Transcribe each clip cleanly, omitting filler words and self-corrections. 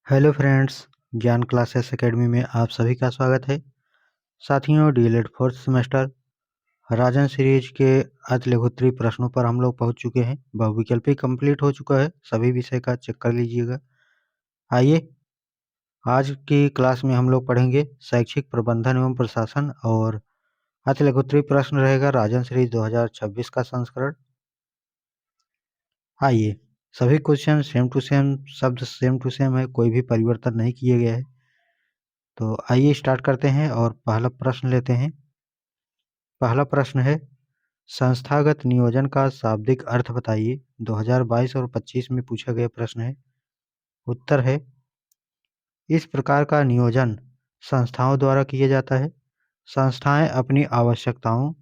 Hello friends, ज्ञान classes academy में आप सभी का स्वागत है। साथियों, डीएलएड फोर्थ सेमेस्टर राजन सीरीज के अतिलघुत्तरीय प्रश्नों पर हम लोग पहुंच चुके हैं। बहुविकल्पी कंप्लीट हो चुका है, सभी विषय का चेक कर लीजिएगा। आइए, आज की क्लास में हम लोग पढ़ेंगे शैक्षिक प्रबंधन एवं प्रशासन और अतिलघुत्तरीय प्रश्न रहेगा राजन सीरीज 2026 का संस्करण। आइए, सभी क्वेश्चन सेम टू सेम, शब्द सेम टू सेम है, कोई भी परिवर्तन नहीं किए गए हैं। तो आइए स्टार्ट करते हैं और पहला प्रश्न लेते हैं। पहला प्रश्न है, संस्थागत नियोजन का शाब्दिक अर्थ बताइए। 2022 और 25 में पूछा गया प्रश्न है। उत्तर है, इस प्रकार का नियोजन संस्थाओं द्वारा किया जाता है। संस्थाएं अपनी आवश्यकताओं,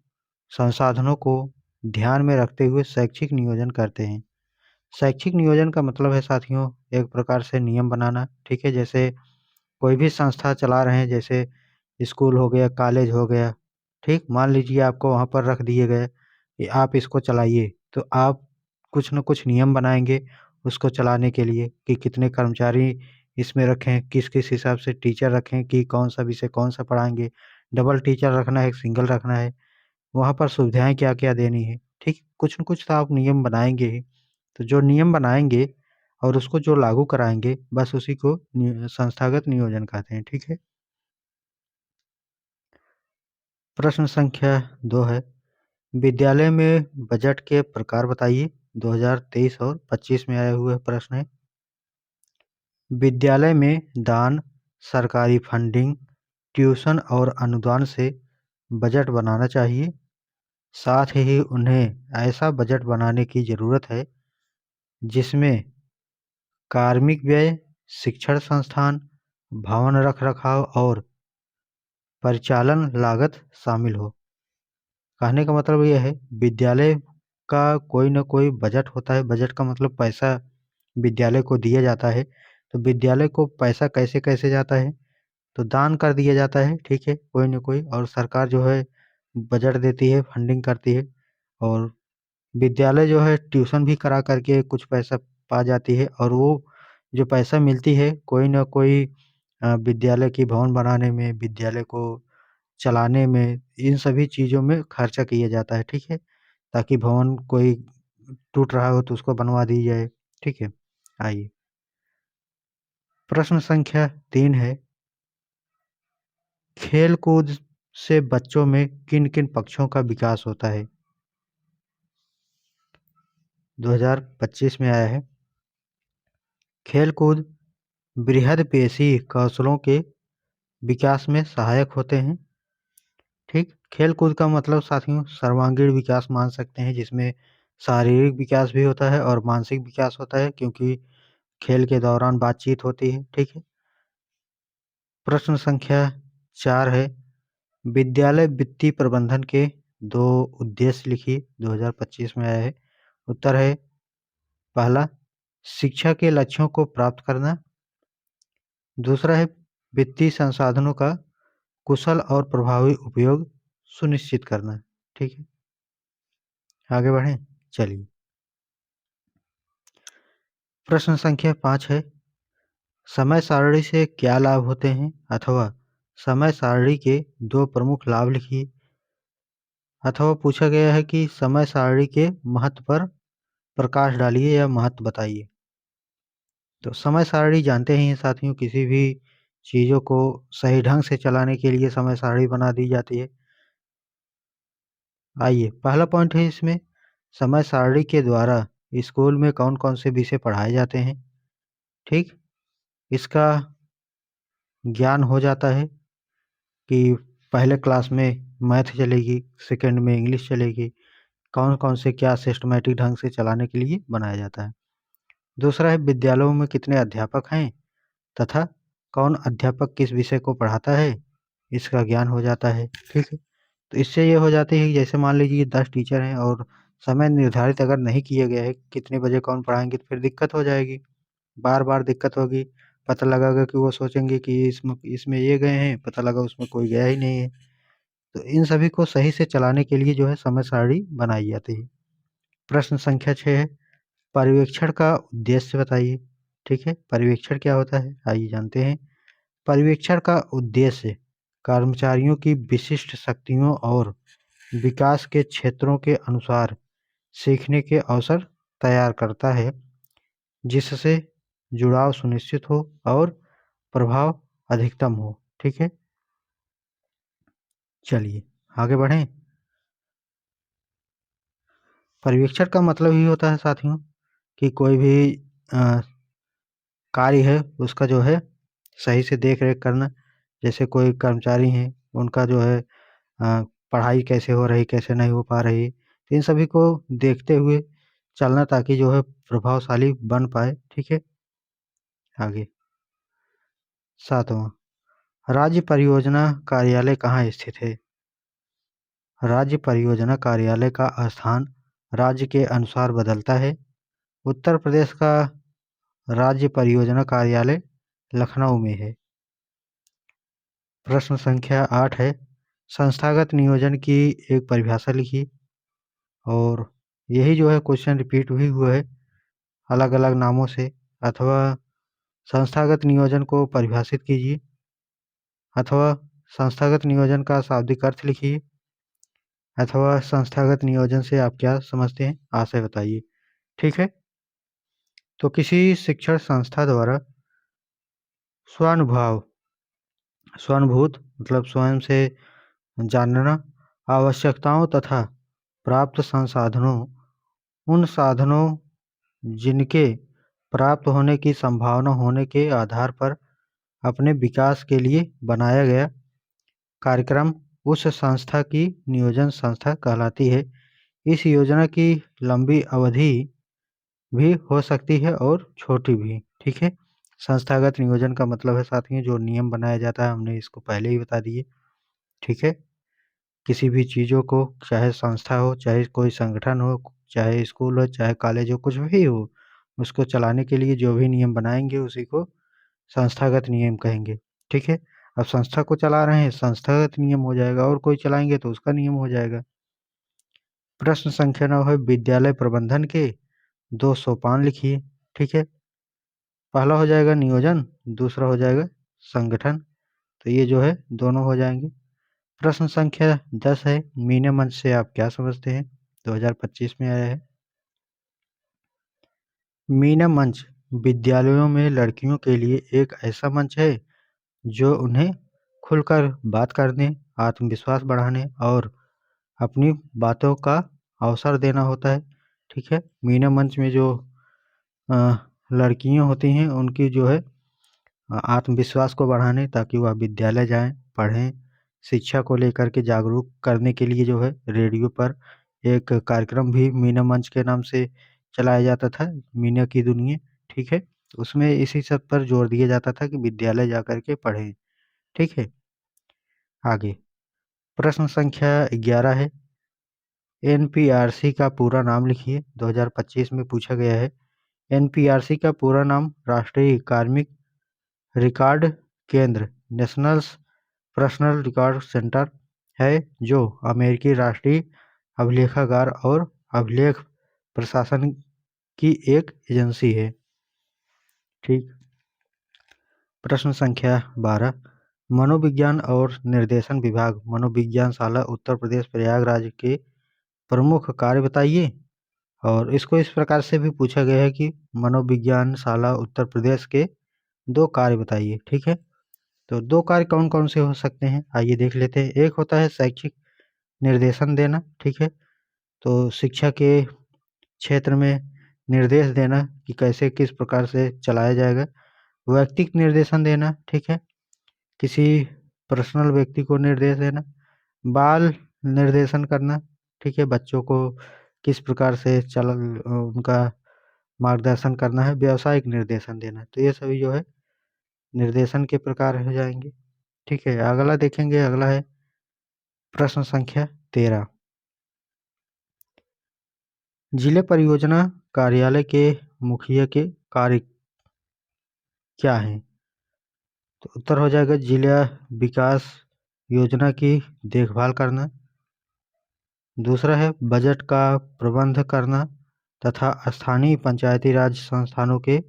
संसाधनों को ध्यान में रखते हुए शैक्षिक नियोजन करते हैं। शैक्षिक नियोजन का मतलब है साथियों, एक प्रकार से नियम बनाना। ठीक है, जैसे कोई भी संस्था चला रहे हैं, जैसे स्कूल हो गया, कॉलेज हो गया। ठीक, मान लीजिए आपको वहाँ पर रख दिए गए कि आप इसको चलाइए, तो आप कुछ न कुछ नियम बनाएंगे उसको चलाने के लिए कि कितने कर्मचारी इसमें रखें, किस किस हिसाब से टीचर रखें, कि कौन सा विषय कौन सा पढ़ाएंगे, डबल टीचर रखना है, सिंगल रखना है, वहाँ पर सुविधाएं क्या क्या देनी है। ठीक, कुछ न कुछ तो आप नियम बनाएंगे ही। तो जो नियम बनाएंगे और उसको जो लागू कराएंगे, बस उसी को संस्थागत नियोजन कहते हैं। ठीक है। प्रश्न संख्या 2 है, विद्यालय में बजट के प्रकार बताइए। 2023 और 25 में आए हुए प्रश्न है। विद्यालय में दान, सरकारी फंडिंग, ट्यूशन और अनुदान से बजट बनाना चाहिए। साथ ही उन्हें ऐसा बजट बनाने की ज़रूरत है जिसमें कार्मिक व्यय, शिक्षण संस्थान, भवन रखरखाव और परिचालन लागत शामिल हो। कहने का मतलब यह है, विद्यालय का कोई ना कोई बजट होता है। बजट का मतलब पैसा विद्यालय को दिया जाता है। तो विद्यालय को पैसा कैसे कैसे जाता है, तो दान कर दिया जाता है। ठीक है, कोई ना कोई, और सरकार जो है बजट देती है, फंडिंग करती है। और विद्यालय जो है ट्यूशन भी करा करके कुछ पैसा पा जाती है, और वो जो पैसा मिलती है कोई ना कोई विद्यालय की भवन बनाने में, विद्यालय को चलाने में, इन सभी चीज़ों में खर्चा किया जाता है। ठीक है, ताकि भवन कोई टूट रहा हो तो उसको बनवा दी जाए। ठीक है। आइए, प्रश्न संख्या 3 है, खेल कूद से बच्चों में किन किन पक्षों का विकास होता है। 2025 में आया है। खेल कूद बृहद कौशलों के विकास में सहायक होते हैं। ठीक, खेल कूद का मतलब साथियों सर्वांगीण विकास मान सकते हैं, जिसमें शारीरिक विकास भी होता है और मानसिक विकास होता है, क्योंकि खेल के दौरान बातचीत होती है। ठीक है। प्रश्न संख्या 4 है, विद्यालय वित्तीय प्रबंधन के 2 उद्देश्य लिखिए। 2025 में आया है। उत्तर है, पहला शिक्षा के लक्ष्यों को प्राप्त करना। दूसरा है वित्तीय संसाधनों का कुशल और प्रभावी उपयोग सुनिश्चित करना। ठीक है, आगे बढ़ें। चलिए, प्रश्न संख्या 5 है, समय सारणी से क्या लाभ होते हैं, अथवा समय सारणी के 2 प्रमुख लाभ लिखिए। अथवा पूछा गया है कि समय सारणी के महत्व पर प्रकाश डालिए या महत्व बताइए। तो समय सारणी जानते ही हैं साथियों, किसी भी चीज़ों को सही ढंग से चलाने के लिए समय सारणी बना दी जाती है। आइए, पहला पॉइंट है इसमें, समय सारणी के द्वारा स्कूल में कौन कौन से विषय पढ़ाए जाते हैं। ठीक, इसका ज्ञान हो जाता है कि पहले क्लास में मैथ चलेगी, सेकंड में इंग्लिश चलेगी, कौन कौन से क्या सिस्टमेटिक ढंग से चलाने के लिए बनाया जाता है। दूसरा है, विद्यालयों में कितने अध्यापक हैं तथा कौन अध्यापक किस विषय को पढ़ाता है, इसका ज्ञान हो जाता है। ठीक है, तो इससे ये हो जाती है कि जैसे मान लीजिए 10 टीचर हैं और समय निर्धारित अगर नहीं किया गया है कितने बजे कौन पढ़ाएंगे, तो फिर दिक्कत हो जाएगी, बार बार दिक्कत होगी। पता लगेगा कि वो सोचेंगे कि इसमें इसमें ये गए हैं, पता लगा उसमें कोई गया ही नहीं है। तो इन सभी को सही से चलाने के लिए जो है समय सारणी बनाई जाती है। प्रश्न संख्या 6 है, पर्यवेक्षण का उद्देश्य बताइए। ठीक है। पर्यवेक्षण क्या होता है, आइए जानते हैं। पर्यवेक्षण का उद्देश्य कर्मचारियों की विशिष्ट शक्तियों और विकास के क्षेत्रों के अनुसार सीखने के अवसर तैयार करता है, जिससे जुड़ाव सुनिश्चित हो और प्रभाव अधिकतम हो। ठीक है, चलिए आगे बढ़ें। पर्यवेक्षण का मतलब ही होता है साथियों कि कोई भी कार्य है उसका जो है सही से देख रेख करना। जैसे कोई कर्मचारी हैं, उनका जो है पढ़ाई कैसे हो रही, कैसे नहीं हो पा रही, इन सभी को देखते हुए चलना, ताकि जो है प्रभावशाली बन पाए। ठीक है, आगे 7वां, राज्य परियोजना कार्यालय कहाँ स्थित है? राज्य परियोजना कार्यालय का स्थान राज्य के अनुसार बदलता है। उत्तर प्रदेश का राज्य परियोजना कार्यालय लखनऊ में है। प्रश्न संख्या 8 है, संस्थागत नियोजन की एक परिभाषा लिखिए। और यही जो है क्वेश्चन रिपीट भी हुआ है अलग अलग नामों से। अथवा संस्थागत नियोजन को परिभाषित कीजिए, अथवा संस्थागत नियोजन का शाब्दिक अर्थ लिखिए, अथवा संस्थागत नियोजन से आप क्या समझते हैं, आशय बताइए। ठीक है, तो किसी शिक्षण संस्था द्वारा स्वानुभव, स्वानुभूत मतलब स्वयं से जानना, आवश्यकताओं तथा प्राप्त संसाधनों, उन साधनों जिनके प्राप्त होने की संभावना होने के आधार पर अपने विकास के लिए बनाया गया कार्यक्रम उस संस्था की नियोजन संस्था कहलाती है। इस योजना की लंबी अवधि भी हो सकती है और छोटी भी। ठीक है, संस्थागत नियोजन का मतलब है साथियों जो नियम बनाया जाता है, हमने इसको पहले ही बता दिए। ठीक है, किसी भी चीज़ों को, चाहे संस्था हो, चाहे कोई संगठन हो, चाहे स्कूल हो, चाहे कॉलेज हो, कुछ भी हो, उसको चलाने के लिए जो भी नियम बनाएंगे उसी को संस्थागत नियम कहेंगे। ठीक है, अब संस्था को चला रहे हैं, संस्थागत नियम हो जाएगा, और कोई चलाएंगे तो उसका नियम हो जाएगा। प्रश्न संख्या 9 है, विद्यालय प्रबंधन के 2 सोपान लिखिए। ठीक है, पहला हो जाएगा नियोजन, दूसरा हो जाएगा संगठन। तो ये जो है दोनों हो जाएंगे। प्रश्न संख्या 10 है, मीना मंच से आप क्या समझते हैं? 2025 में आया है। मीना मंच विद्यालयों में लड़कियों के लिए एक ऐसा मंच है जो उन्हें खुलकर बात करने, आत्मविश्वास बढ़ाने और अपनी बातों का अवसर देना होता है। ठीक है, मीना मंच में जो लड़कियां होती हैं उनकी जो है आत्मविश्वास को बढ़ाने, ताकि वह विद्यालय जाएं, पढ़ें, शिक्षा को लेकर के जागरूक करने के लिए जो है रेडियो पर एक कार्यक्रम भी मीना मंच के नाम से चलाया जाता था, मीना की दुनिया। ठीक है, उसमें इसी सब पर जोर दिया जाता था कि विद्यालय जाकर के पढ़ें। ठीक है, आगे प्रश्न संख्या 11 है, एनपीआरसी का पूरा नाम लिखिए। 2025 में पूछा गया है। एनपीआरसी का पूरा नाम राष्ट्रीय कार्मिक रिकॉर्ड केंद्र, नेशनल पर्सनल रिकॉर्ड सेंटर है, जो अमेरिकी राष्ट्रीय अभिलेखागार और अभिलेख प्रशासन की एक एजेंसी है। ठीक, प्रश्न संख्या 12, मनोविज्ञान और निर्देशन विभाग मनोविज्ञानशाला उत्तर प्रदेश प्रयागराज के प्रमुख कार्य बताइए। और इसको इस प्रकार से भी पूछा गया है कि मनोविज्ञानशाला उत्तर प्रदेश के 2 कार्य बताइए। ठीक है, तो 2 कार्य कौन कौन से हो सकते हैं, आइए देख लेते हैं। एक होता है शैक्षिक निर्देशन देना। ठीक है, तो शिक्षा के क्षेत्र में निर्देश देना कि कैसे किस प्रकार से चलाया जाएगा। व्यक्तिगत निर्देशन देना, ठीक है, किसी पर्सनल व्यक्ति को निर्देश देना। बाल निर्देशन करना, ठीक है, बच्चों को किस प्रकार से उनका मार्गदर्शन करना है। व्यावसायिक निर्देशन देना, तो ये सभी जो है निर्देशन के प्रकार हो जाएंगे। ठीक है, अगला देखेंगे, अगला है प्रश्न संख्या 13, जिले परियोजना कार्यालय के मुखिया के कार्य क्या हैं? तो उत्तर हो जाएगा जिला विकास योजना की देखभाल करना। दूसरा है बजट का प्रबंध करना तथा स्थानीय पंचायती राज संस्थानों के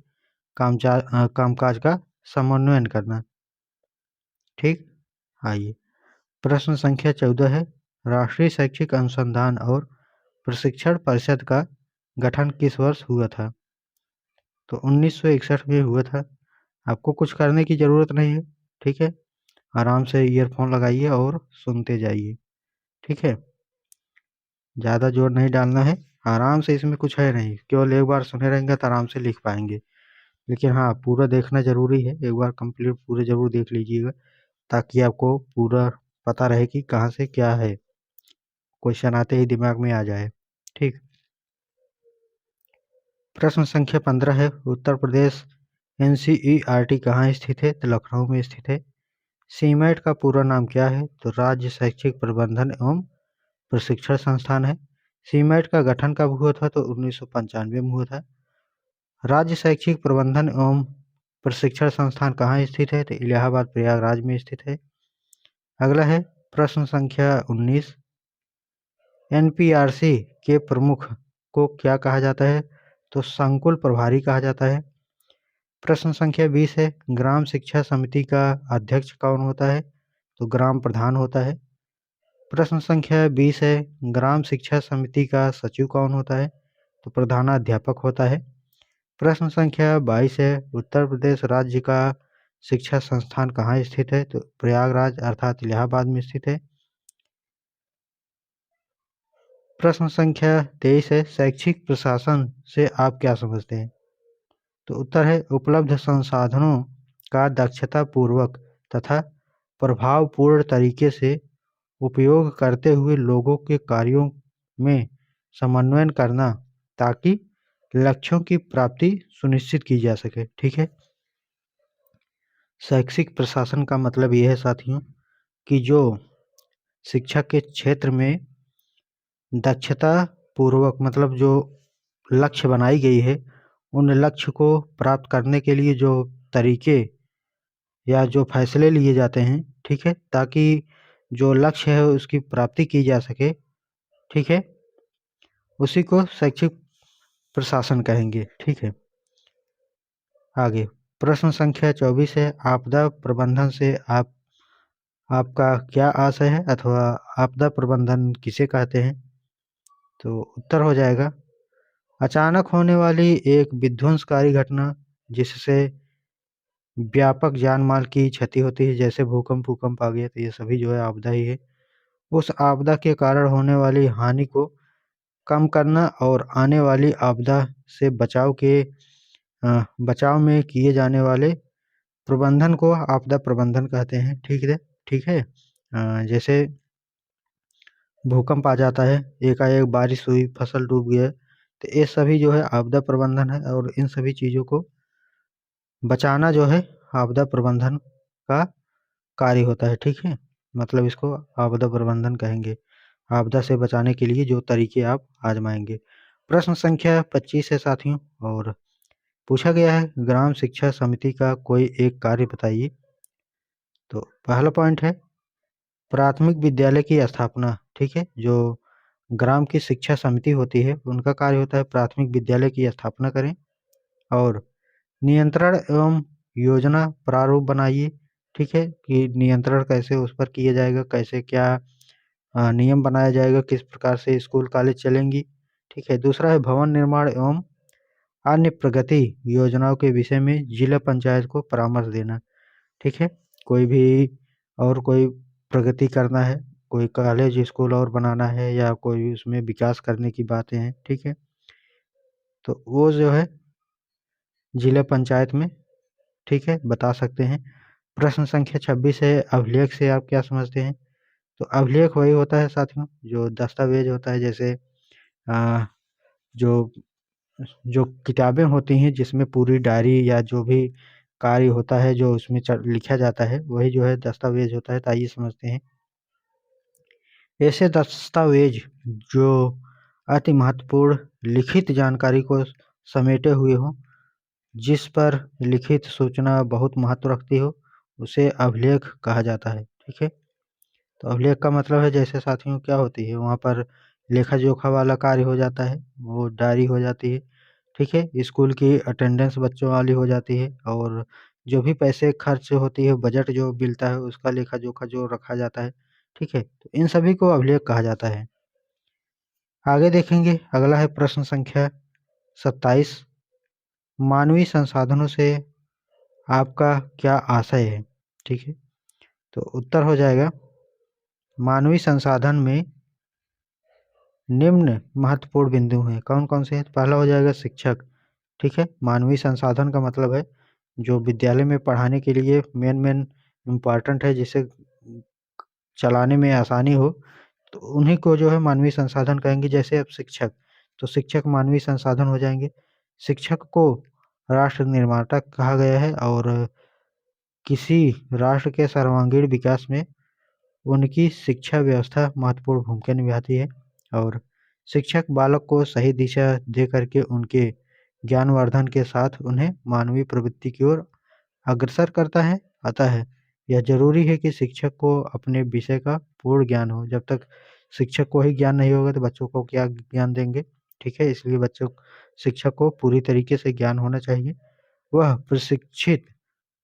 कामकाज का समन्वयन करना। ठीक, आइए प्रश्न संख्या 14 है, राष्ट्रीय शैक्षिक अनुसंधान और प्रशिक्षण परिषद का गठन किस वर्ष हुआ था? तो 1961 में हुआ था। आपको कुछ करने की ज़रूरत नहीं है, ठीक है। आराम से ईयरफोन लगाइए और सुनते जाइए, ठीक है। ज़्यादा जोर नहीं डालना है, आराम से, इसमें कुछ है नहीं, केवल एक बार सुने रहेंगे तो आराम से लिख पाएंगे। लेकिन हाँ, पूरा देखना ज़रूरी है, एक बार कंप्लीट पूरे ज़रूर देख लीजिएगा ताकि आपको पूरा पता रहे कि कहाँ से क्या है, क्वेश्चन आते ही दिमाग में आ जाए। ठीक, प्रश्न संख्या 15 है, उत्तर प्रदेश NCERT कहाँ स्थित है? तो लखनऊ में स्थित है। सीमैट का पूरा नाम क्या है? तो राज्य शैक्षिक प्रबंधन एवं प्रशिक्षण संस्थान है। सीमैट का गठन कब हुआ था? तो 1995 में हुआ था। राज्य शैक्षिक प्रबंधन एवं प्रशिक्षण संस्थान कहाँ स्थित है? तो इलाहाबाद प्रयागराज में स्थित है। अगला है प्रश्न संख्या 19, NPRC के प्रमुख को क्या कहा जाता है? तो संकुल प्रभारी कहा जाता है। प्रश्न संख्या 20 है, ग्राम शिक्षा समिति का अध्यक्ष कौन होता है? तो ग्राम प्रधान होता है। प्रश्न संख्या 20 है, ग्राम शिक्षा समिति का सचिव कौन होता है? तो प्रधानाध्यापक होता है। प्रश्न संख्या 22 है, उत्तर प्रदेश राज्य का शिक्षा संस्थान कहाँ स्थित है? तो प्रयागराज अर्थात इलाहाबाद में स्थित है। प्रश्न संख्या 23 है, शैक्षिक प्रशासन से आप क्या समझते हैं? तो उत्तर है, उपलब्ध संसाधनों का दक्षतापूर्वक तथा प्रभावपूर्ण तरीके से उपयोग करते हुए लोगों के कार्यों में समन्वय करना ताकि लक्ष्यों की प्राप्ति सुनिश्चित की जा सके। ठीक है, शैक्षिक प्रशासन का मतलब यह है साथियों कि जो शिक्षा के क्षेत्र में दक्षता पूर्वक, मतलब जो लक्ष्य बनाई गई है, उन लक्ष्य को प्राप्त करने के लिए जो तरीके या जो फैसले लिए जाते हैं, ठीक है, ताकि जो लक्ष्य है उसकी प्राप्ति की जा सके, ठीक है, उसी को शैक्षिक प्रशासन कहेंगे। ठीक है, आगे प्रश्न संख्या 24 है, आपदा प्रबंधन से आपका क्या आशय है अथवा आपदा प्रबंधन किसे कहते हैं? तो उत्तर हो जाएगा, अचानक होने वाली एक विध्वंसकारी घटना जिससे व्यापक जान माल की क्षति होती है, जैसे भूकंप आ गया, तो ये सभी जो है आपदा ही है। उस आपदा के कारण होने वाली हानि को कम करना और आने वाली आपदा से बचाव में किए जाने वाले प्रबंधन को आपदा प्रबंधन कहते हैं। ठीक है, जैसे भूकंप आ जाता है, एकाएक बारिश हुई, फसल डूब गया, तो ये सभी जो है आपदा प्रबंधन है और इन सभी चीज़ों को बचाना जो है आपदा प्रबंधन का कार्य होता है। ठीक है, मतलब इसको आपदा प्रबंधन कहेंगे, आपदा से बचाने के लिए जो तरीके आप आजमाएंगे। प्रश्न संख्या 25 है साथियों, और पूछा गया है ग्राम शिक्षा समिति का कोई एक कार्य बताइए। तो पहला पॉइंट है प्राथमिक विद्यालय की स्थापना। ठीक है, जो ग्राम की शिक्षा समिति होती है उनका कार्य होता है प्राथमिक विद्यालय की स्थापना करें और नियंत्रण एवं योजना प्रारूप बनाइए। ठीक है, कि नियंत्रण कैसे उस पर किया जाएगा, कैसे क्या नियम बनाया जाएगा, किस प्रकार से स्कूल कॉलेज चलेंगी। ठीक है, दूसरा है भवन निर्माण एवं अन्य प्रगति योजनाओं के विषय में जिला पंचायत को परामर्श देना। ठीक है, कोई भी और कोई प्रगति करना है, कोई कॉलेज स्कूल और बनाना है या कोई उसमें विकास करने की बातें हैं, ठीक है, तो वो जो है जिला पंचायत में, ठीक है, बता सकते हैं। प्रश्न संख्या 26 है, अभिलेख से आप क्या समझते हैं? तो अभिलेख वही होता है साथियों जो दस्तावेज होता है, जैसे अ, जो जो किताबें होती हैं जिसमें पूरी डायरी या जो भी कार्य होता है जो उसमें लिखा जाता है, वही जो है दस्तावेज होता है। तो आइए समझते हैं, ऐसे दस्तावेज जो अति महत्वपूर्ण लिखित जानकारी को समेटे हुए हों, जिस पर लिखित सूचना बहुत महत्व रखती हो, उसे अभिलेख कहा जाता है। ठीक है, तो अभिलेख का मतलब है जैसे साथियों क्या होती है, वहाँ पर लेखा जोखा वाला कार्य हो जाता है, वो डायरी हो जाती है। ठीक है। स्कूल की अटेंडेंस बच्चों वाली हो जाती है और जो भी पैसे खर्च होती है, बजट जो मिलता है उसका लेखा-जोखा जो रखा जाता है, ठीक है? तो इन सभी को अभिलेख कहा जाता है। आगे देखेंगे, अगला है प्रश्न संख्या 27। मानवीय संसाधनों से आपका क्या आशय है? ठीक है, तो उत्तर हो जाएगा मानवीय संसाधन में निम्न महत्वपूर्ण बिंदु हैं। कौन-कौन से हैं? पहला हो जाएगा शिक्षक, ठीक है। मानवीय संसाधन का मतलब है जो विद्यालय में पढ़ाने के लिए मेन इम्पोर्टेंट है, जिसे चलाने में आसानी हो, तो उन्हीं को जो है मानवीय संसाधन कहेंगे। जैसे अब शिक्षक, तो शिक्षक मानवीय संसाधन हो जाएँगे। शिक्षक को राष्ट्र निर्माता कहा गया है और किसी राष्ट्र के सर्वांगीण विकास में उनकी शिक्षा व्यवस्था महत्वपूर्ण भूमिका निभाती है और शिक्षक बालक को सही दिशा दे करके उनके ज्ञानवर्धन के साथ उन्हें मानवीय प्रवृत्ति की ओर अग्रसर करता है। अतः यह ज़रूरी है कि शिक्षक को अपने विषय का पूर्ण ज्ञान हो। जब तक शिक्षक को ही ज्ञान नहीं होगा तो बच्चों को क्या ज्ञान देंगे, ठीक है? इसलिए बच्चों शिक्षक को पूरी तरीके से ज्ञान होना चाहिए। वह प्रशिक्षित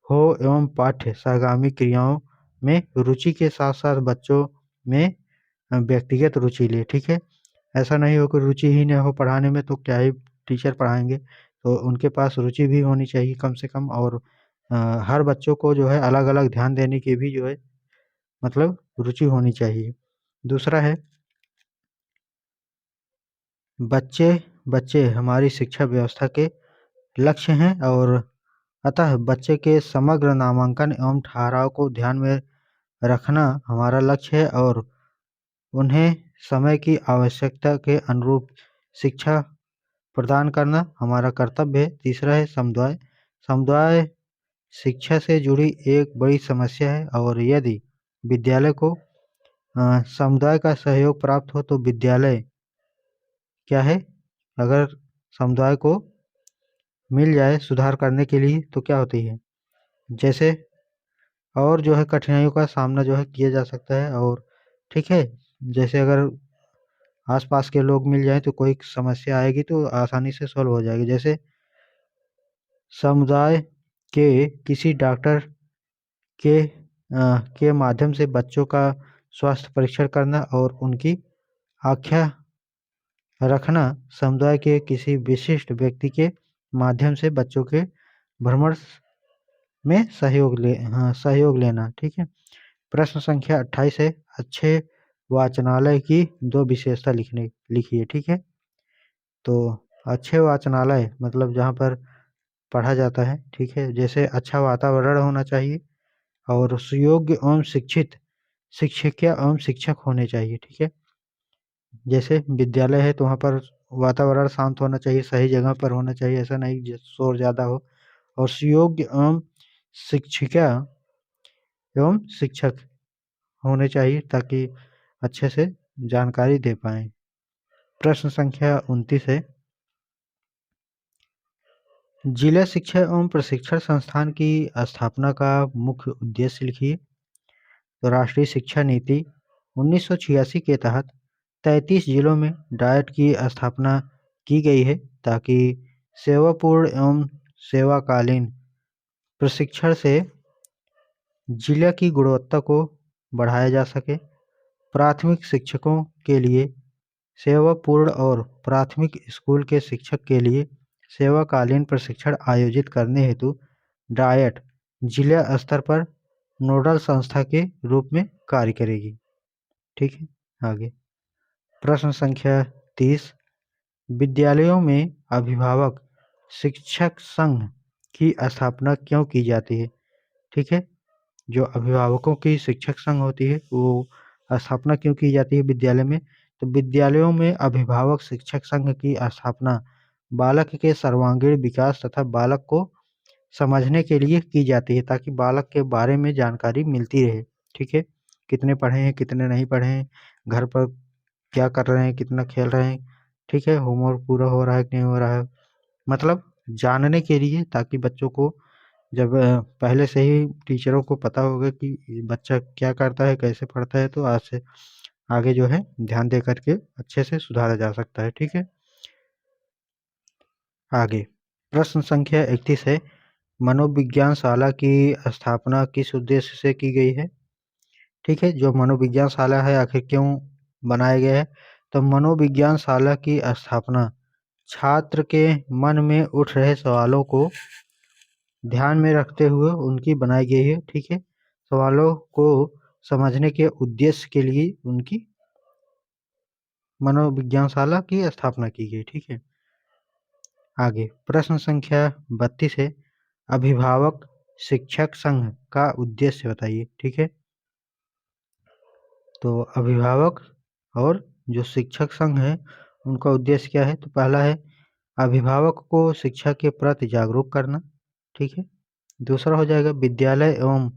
हो एवं पाठ्य सहगामी क्रियाओं में रुचि के साथ-साथ बच्चों में व्यक्तिगत रुचि ले, ठीक है? ऐसा नहीं हो कि रुचि ही ना हो पढ़ाने में तो क्या ही टीचर पढ़ाएँगे। तो उनके पास रुचि भी होनी चाहिए कम से कम और हर बच्चों को जो है अलग-अलग ध्यान देने की भी जो है मतलब रुचि होनी चाहिए। दूसरा है बच्चे बच्चे हमारी शिक्षा व्यवस्था के लक्ष्य हैं और अतः बच्चे के समग्र नामांकन एवं ठहराव को ध्यान में रखना हमारा लक्ष्य है और उन्हें समय की आवश्यकता के अनुरूप शिक्षा प्रदान करना हमारा कर्तव्य है। तीसरा है समुदाय। समुदाय शिक्षा से जुड़ी एक बड़ी समस्या है और यदि विद्यालय को समुदाय का सहयोग प्राप्त हो तो विद्यालय क्या है, अगर समुदाय को मिल जाए सुधार करने के लिए तो क्या होती है, जैसे और जो है कठिनाइयों का सामना जो है किया जा सकता है और ठीक है, जैसे अगर आस-पास के लोग मिल जाएँ तो कोई समस्या आएगी तो आसानी से सॉल्व हो जाएगी। जैसे समुदाय के किसी डॉक्टर के माध्यम से बच्चों का स्वास्थ्य परीक्षण करना और उनकी आख्या रखना, समुदाय के किसी विशिष्ट व्यक्ति के माध्यम से बच्चों के भ्रमण में सहयोग लेना, ठीक है। प्रश्न संख्या 28 है, अच्छे वाचनालय की 2 विशेषता लिखिए, ठीक है। तो अच्छे वाचनालय मतलब जहाँ पर पढ़ा जाता है, ठीक है। जैसे अच्छा वातावरण होना चाहिए और सुयोग्य एवं शिक्षित शिक्षिका एवं शिक्षक होने चाहिए, ठीक है। जैसे विद्यालय है तो वहाँ पर वातावरण शांत होना चाहिए, सही जगह पर होना चाहिए, ऐसा नहीं ज शोर ज़्यादा हो और सुयोग्य एवं शिक्षिका एवं शिक्षक होने चाहिए ताकि अच्छे से जानकारी दे पाएँ। प्रश्न संख्या 29 है, जिला शिक्षा एवं प्रशिक्षण संस्थान की स्थापना का मुख्य उद्देश्य लिखिए। तो राष्ट्रीय शिक्षा नीति 1986 के तहत 33 जिलों में डायट की स्थापना की गई है ताकि सेवापूर्ण एवं सेवाकालीन प्रशिक्षण से जिला की गुणवत्ता को बढ़ाया जा सके। प्राथमिक शिक्षकों के लिए सेवापूर्ण और प्राथमिक स्कूल के शिक्षक के लिए सेवाकालीन प्रशिक्षण आयोजित करने हेतु डायट जिला स्तर पर नोडल संस्था के रूप में कार्य करेगी, ठीक है। आगे प्रश्न संख्या 30, विद्यालयों में अभिभावक शिक्षक संघ की स्थापना क्यों की जाती है, ठीक है। जो अभिभावकों की शिक्षक संघ होती है वो स्थापना क्यों की जाती है विद्यालय में, तो विद्यालयों में अभिभावक शिक्षक संघ की स्थापना बालक के सर्वांगीण विकास तथा बालक को समझने के लिए की जाती है ताकि बालक के बारे में जानकारी मिलती रहे, ठीक है। कितने पढ़े हैं, कितने नहीं पढ़े हैं, घर पर क्या कर रहे हैं, कितना खेल रहे हैं, ठीक है, होमवर्क पूरा हो रहा है कि नहीं हो रहा है, मतलब जानने के लिए ताकि बच्चों को जब पहले से ही टीचरों को पता होगा कि बच्चा क्या करता है, कैसे पढ़ता है, तो आज से आगे जो है ध्यान दे करके अच्छे से सुधारा जा सकता है, ठीक है। आगे प्रश्न संख्या 31 है, मनोविज्ञान शाला की स्थापना किस उद्देश्य से की गई है? ठीक है, जो मनोविज्ञान शाला है आखिर क्यों बनाया गया है? तो मनोविज्ञान शाला की स्थापना छात्र के मन में उठ रहे सवालों को ध्यान में रखते हुए उनकी बनाई गई है। ठीक है, सवालों को समझने के उद्देश्य के लिए उनकी मनोविज्ञान शाला की स्थापना की गई। ठीक है, आगे प्रश्न संख्या 32 है, अभिभावक शिक्षक संघ का उद्देश्य बताइए। ठीक है, तो अभिभावक और जो शिक्षक संघ है उनका उद्देश्य क्या है? तो पहला है अभिभावक को शिक्षा के प्रति जागरूक करना। ठीक है, दूसरा हो जाएगा विद्यालय एवं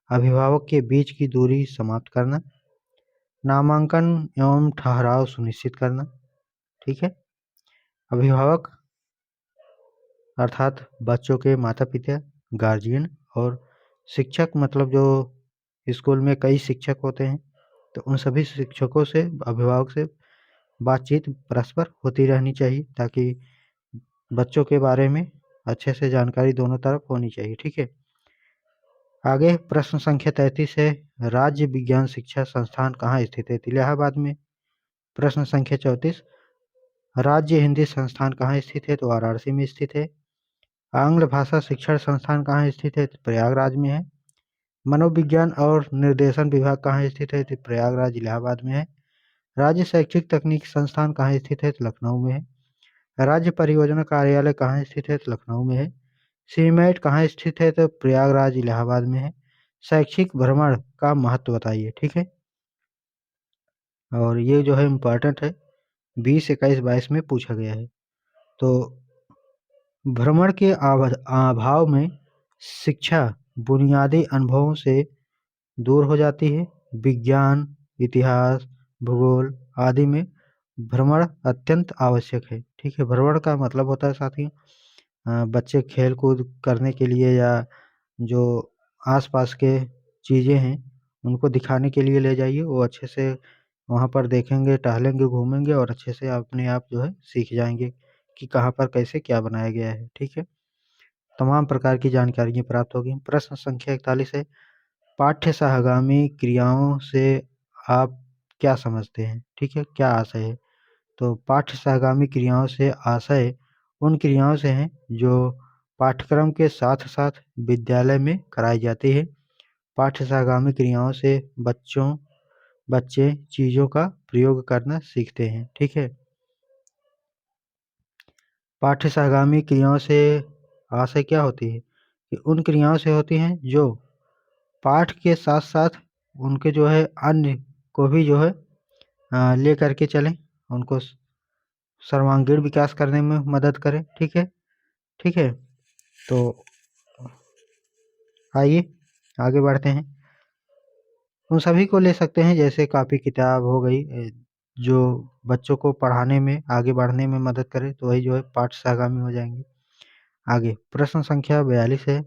अभिभावक के बीच की दूरी समाप्त करना, नामांकन एवं ठहराव सुनिश्चित करना। ठीक है, अभिभावक अर्थात बच्चों के माता पिता, गार्जियन, और शिक्षक मतलब जो स्कूल में कई शिक्षक होते हैं, तो उन सभी शिक्षकों से अभिभावक से बातचीत परस्पर होती रहनी चाहिए ताकि बच्चों के बारे में अच्छे से जानकारी दोनों तरफ होनी चाहिए। ठीक है, आगे प्रश्न संख्या 33 है, राज्य विज्ञान शिक्षा संस्थान कहाँ स्थित है? तो इलाहाबाद में। प्रश्न संख्या 34, राज्य हिंदी संस्थान कहाँ स्थित है? तो वाराणसी में स्थित है। आंग्ल भाषा शिक्षण संस्थान कहाँ स्थित है? तो प्रयागराज में है। मनोविज्ञान और निर्देशन विभाग कहाँ स्थित है? तो प्रयागराज इलाहाबाद में है। राज्य शैक्षिक तकनीक संस्थान कहाँ स्थित है? तो लखनऊ में है। राज्य परियोजना कार्यालय कहाँ स्थित है? तो लखनऊ में है। सीमेट कहाँ स्थित है? तो प्रयागराज इलाहाबाद में है। शैक्षिक भ्रमण का महत्व बताइए। ठीक है, और ये जो है इम्पोर्टेंट है, 20, 21, 22 में पूछा गया है। तो भ्रमण के अभाव में शिक्षा बुनियादी अनुभवों से दूर हो जाती है। विज्ञान, इतिहास, भूगोल आदि में भ्रमण अत्यंत आवश्यक है। ठीक है, भ्रमण का मतलब होता है साथियों, बच्चे खेल कूद करने के लिए या जो आसपास के चीज़ें हैं उनको दिखाने के लिए ले जाइए। वो अच्छे से वहाँ पर देखेंगे, टहलेंगे, घूमेंगे और अच्छे से अपने आप जो है सीख जाएंगे कि कहाँ पर कैसे क्या बनाया गया है। ठीक है, तमाम प्रकार की जानकारियाँ प्राप्त होगी। प्रश्न संख्या 41 है, पाठ्य सहगामी क्रियाओं से आप क्या समझते हैं? ठीक है, क्या आशय है? तो पाठ्य सहगामी क्रियाओं से आशय उन क्रियाओं से हैं जो पाठ्यक्रम के साथ साथ विद्यालय में कराई जाती है। पाठ्य सहगामी क्रियाओं से बच्चे चीज़ों का प्रयोग करना सीखते हैं। ठीक है, पाठ्य सहगामी क्रियाओं से आशय क्या होती है? कि उन क्रियाओं से होती हैं जो पाठ के साथ साथ उनके जो है अन्य को भी जो है ले करके चलें, उनको सर्वांगीण विकास करने में मदद करें। ठीक है, ठीक है, तो आइए आगे बढ़ते हैं। उन सभी को ले सकते हैं जैसे कापी किताब हो गई, जो बच्चों को पढ़ाने में आगे बढ़ने में मदद करे, तो वही जो है पाठ सहगामी हो जाएंगे। आगे प्रश्न संख्या 42 है,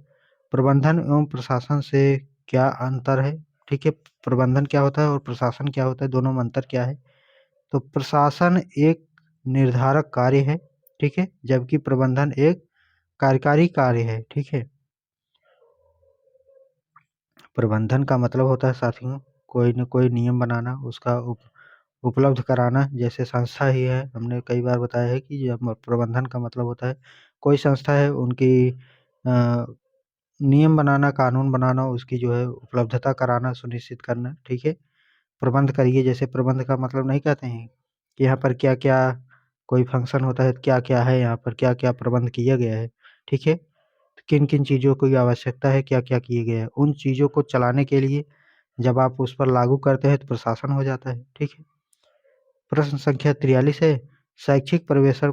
प्रबंधन एवं प्रशासन से क्या अंतर है? ठीक है, प्रबंधन क्या होता है और प्रशासन क्या होता है, दोनों में अंतर क्या है? तो प्रशासन एक निर्धारक कार्य है। ठीक है, जबकि प्रबंधन एक कार्यकारी कार्य है। ठीक है, प्रबंधन का मतलब होता है साथियों कोई न कोई नियम बनाना, उसका उपलब्ध कराना। जैसे संस्था ही है, हमने कई बार बताया है कि जब प्रबंधन का मतलब होता है कोई संस्था है उनकी नियम बनाना, कानून बनाना, उसकी जो है उपलब्धता कराना, सुनिश्चित करना। ठीक है, प्रबंध करिए, जैसे प्रबंध का मतलब नहीं कहते हैं कि यहाँ पर क्या क्या कोई फंक्शन होता है, क्या क्या है, यहाँ पर क्या क्या प्रबंध किया गया है। ठीक है, किन किन चीज़ों की आवश्यकता है, क्या क्या किए गए हैं, उन चीज़ों को चलाने के लिए जब आप उस पर लागू करते हैं तो प्रशासन हो जाता है। ठीक है, प्रश्न संख्या 43 है, शैक्षिक पर्यवेक्षण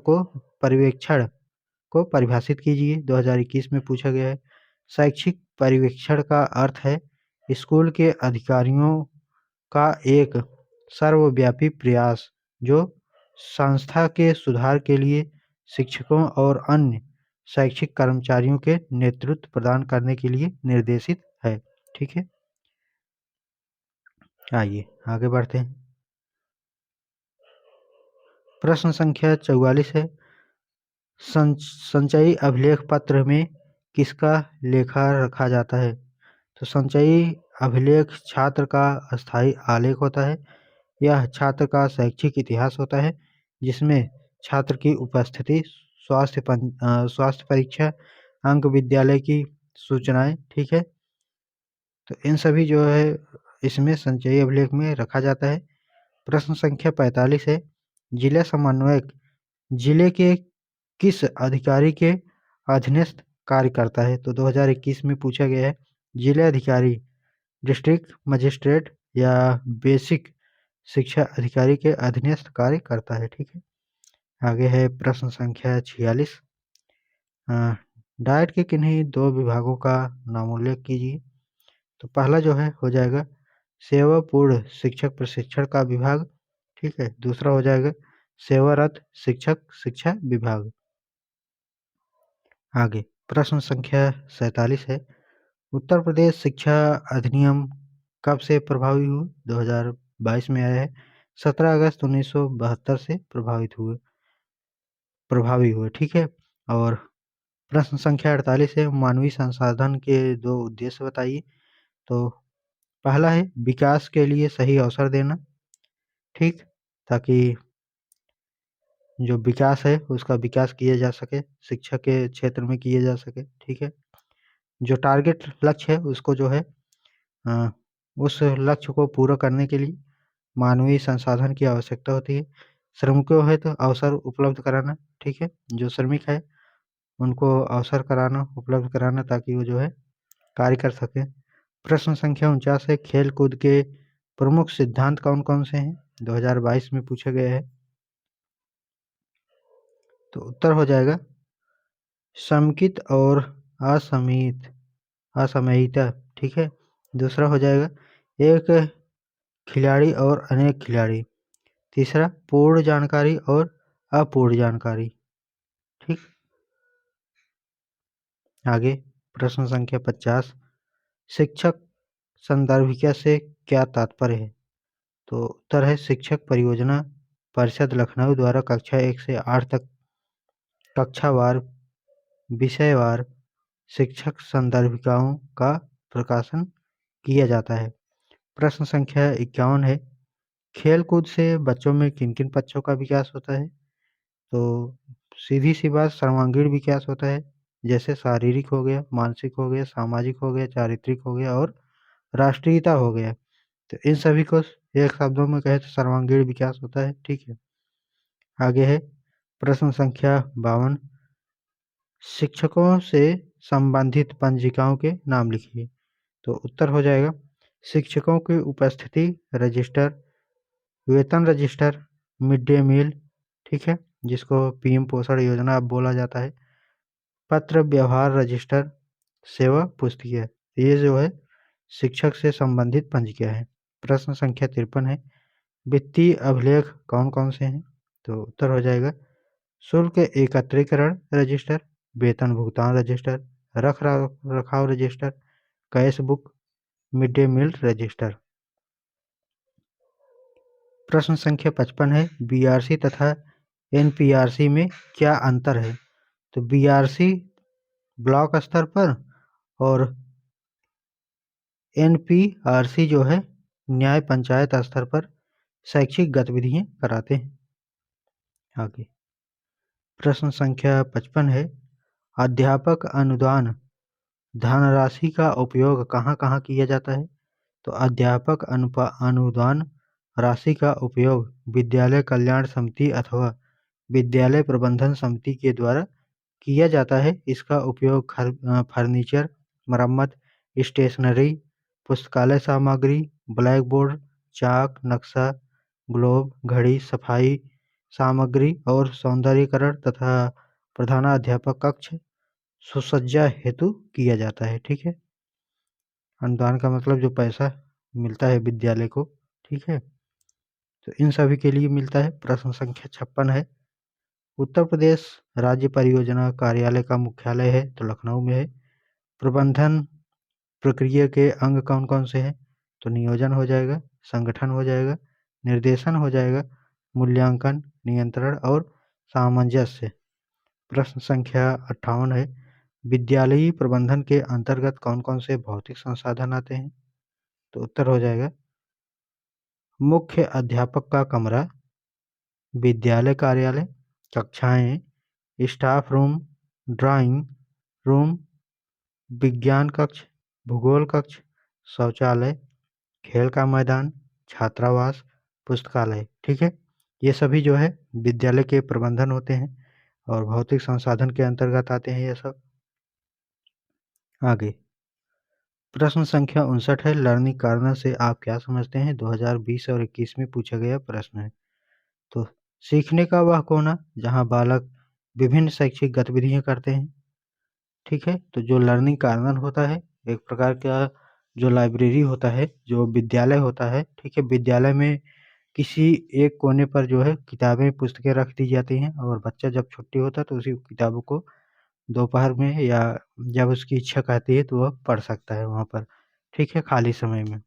को परिभाषित कीजिए। 2021 में पूछा गया है। शैक्षिक पर्यवेक्षण का अर्थ है स्कूल के अधिकारियों का एक सर्वव्यापी प्रयास जो संस्था के सुधार के लिए शिक्षकों और अन्य शैक्षिक कर्मचारियों के नेतृत्व प्रदान करने के लिए निर्देशित है। ठीक है, आइए आगे बढ़ते हैं। प्रश्न संख्या 44 है, संचयी अभिलेख पत्र में किसका लेखा रखा जाता है? तो संचयी अभिलेख छात्र का अस्थायी आलेख होता है। यह छात्र का शैक्षिक इतिहास होता है, जिसमें छात्र की उपस्थिति, स्वास्थ्य परीक्षा, अंक, विद्यालय की सूचनाएं, ठीक है। तो इन सभी जो है इसमें संचयी अभिलेख में रखा जाता है। प्रश्न संख्या 45 है, जिला समन्वयक जिले के किस अधिकारी के अधीनस्थ कार्य करता है? तो 2021 में पूछा गया है। जिला अधिकारी डिस्ट्रिक्ट मजिस्ट्रेट या बेसिक शिक्षा अधिकारी के अधीनस्थ कार्य करता है, ठीक है। आगे है प्रश्न संख्या 46, डाइट के किन्हीं दो विभागों का नामोल्लेख कीजिए। तो पहला जो है हो जाएगा सेवापूर्ण शिक्षक प्रशिक्षण का विभाग, ठीक है। दूसरा हो जाएगा सेवारत शिक्षक शिक्षा विभाग। आगे प्रश्न संख्या 47 है, उत्तर प्रदेश शिक्षा अधिनियम कब से प्रभावी हुए? 2022 में आया है। 17 अगस्त 1972 से प्रभावी हुए, ठीक है। और प्रश्न संख्या 48 है, मानवीय संसाधन के दो उद्देश्य बताइए। तो पहला है विकास के लिए सही अवसर देना, ठीक, ताकि जो विकास है उसका विकास किया जा सके, शिक्षा के क्षेत्र में किया जा सके, ठीक है। जो टारगेट लक्ष्य है उसको जो है उस लक्ष्य को पूरा करने के लिए मानवीय संसाधन की आवश्यकता होती है। श्रमिकों है तो अवसर उपलब्ध कराना, ठीक है। जो श्रमिक है उनको अवसर कराना, उपलब्ध कराना, ताकि वो जो है कार्य कर सके। प्रश्न संख्या 49 है, खेल कूद के प्रमुख सिद्धांत कौन कौन से हैं? 2022 में पूछा गया है। तो उत्तर हो जाएगा समेकित और असमयिता, ठीक है। दूसरा हो जाएगा एक खिलाड़ी और अनेक खिलाड़ी। तीसरा पूर्ण जानकारी और अपूर्ण जानकारी, ठीक। आगे प्रश्न संख्या 50, शिक्षक संदर्भिका से क्या तात्पर्य है? तो उत्तर है शिक्षक परियोजना परिषद लखनऊ द्वारा कक्षा 1 से 8 तक कक्षावार विषयवार शिक्षक संदर्भिकाओं का प्रकाशन किया जाता है। प्रश्न संख्या 51 है, खेलकूद से बच्चों में किन किन पक्षों का विकास होता है? तो सीधी सी बात, सर्वांगीण विकास होता है, जैसे शारीरिक हो गया, मानसिक हो गया, सामाजिक हो गया, चारित्रिक हो गया और राष्ट्रीयता हो गया। तो इन सभी को एक शब्दों में कहे तो सर्वांगीण विकास होता है, ठीक है। आगे है प्रश्न संख्या 52, शिक्षकों से संबंधित पंजिकाओं के नाम लिखिए। तो उत्तर हो जाएगा शिक्षकों की उपस्थिति रजिस्टर, वेतन रजिस्टर, मिड डे मील, ठीक है, जिसको पीएम पोषण योजना अब बोला जाता है, पत्र व्यवहार रजिस्टर, सेवा पुस्तिका। ये जो है शिक्षक से संबंधित पंजिका है। प्रश्न संख्या 53 है, वित्तीय अभिलेख कौन कौन से हैं? तो उत्तर हो जाएगा शुल्क एकत्रीकरण रजिस्टर, वेतन भुगतान रजिस्टर, रखाव register, cash book, mid day meal register. प्रश्न संख्या 55 है, बीआरसी तथा एनपीआरसी में क्या अंतर है? तो बीआरसी ब्लॉक स्तर पर और एनपीआरसी जो है न्याय पंचायत स्तर पर शैक्षिक गतिविधियां कराते हैं। आगे प्रश्न संख्या 55 है, अध्यापक अनुदान धनराशि का उपयोग कहाँ कहाँ किया जाता है? तो अध्यापक अनुदान राशि का उपयोग विद्यालय कल्याण समिति अथवा विद्यालय प्रबंधन समिति के द्वारा किया जाता है। इसका उपयोग फर्नीचर मरम्मत, स्टेशनरी, पुस्तकालय सामग्री, ब्लैक बोर्ड, चाक, नक्शा, ग्लोब, घड़ी, सफाई सामग्री और सौंदर्यीकरण तथा प्रधानाध्यापक कक्ष सुसज्जा हेतु किया जाता है, ठीक है। अनुदान का मतलब जो पैसा मिलता है विद्यालय को, ठीक है, तो इन सभी के लिए मिलता है। प्रश्न संख्या 56 है, उत्तर प्रदेश राज्य परियोजना कार्यालय का मुख्यालय है तो लखनऊ में है। प्रबंधन प्रक्रिया के अंग कौन कौन से हैं? तो नियोजन हो जाएगा, संगठन हो जाएगा, निर्देशन हो जाएगा, मूल्यांकन, नियंत्रण और सामंजस्य। प्रश्न संख्या 58 है, विद्यालयी प्रबंधन के अंतर्गत कौन-कौन से भौतिक संसाधन आते हैं? तो उत्तर हो जाएगा मुख्य अध्यापक का कमरा, विद्यालय कार्यालय, कक्षाएं, स्टाफ रूम, ड्राइंग रूम, विज्ञान कक्ष, भूगोल कक्ष, शौचालय, खेल का मैदान, छात्रावास, पुस्तकालय। ठीक है, ये सभी जो है विद्यालय के प्रबंधन होते हैं और भौतिक संसाधन के अंतर्गत आते हैं ये सब। आगे प्रश्न संख्या 59 है, लर्निंग कार्नर से आप क्या समझते हैं? 2020 और 21 में पूछा गया प्रश्न है। तो सीखने का वह कोना जहां बालक विभिन्न शैक्षिक गतिविधियां करते हैं। ठीक है, तो जो लर्निंग कार्नर होता है एक प्रकार का जो लाइब्रेरी होता है, जो विद्यालय होता है। ठीक है, विद्यालय में किसी एक कोने पर जो है किताबें पुस्तकें रख दी जाती हैं और बच्चा जब छुट्टी होता है तो उसी किताबों को दोपहर में या जब उसकी इच्छा कहती है तो वह पढ़ सकता है वहाँ पर। ठीक है, खाली समय में।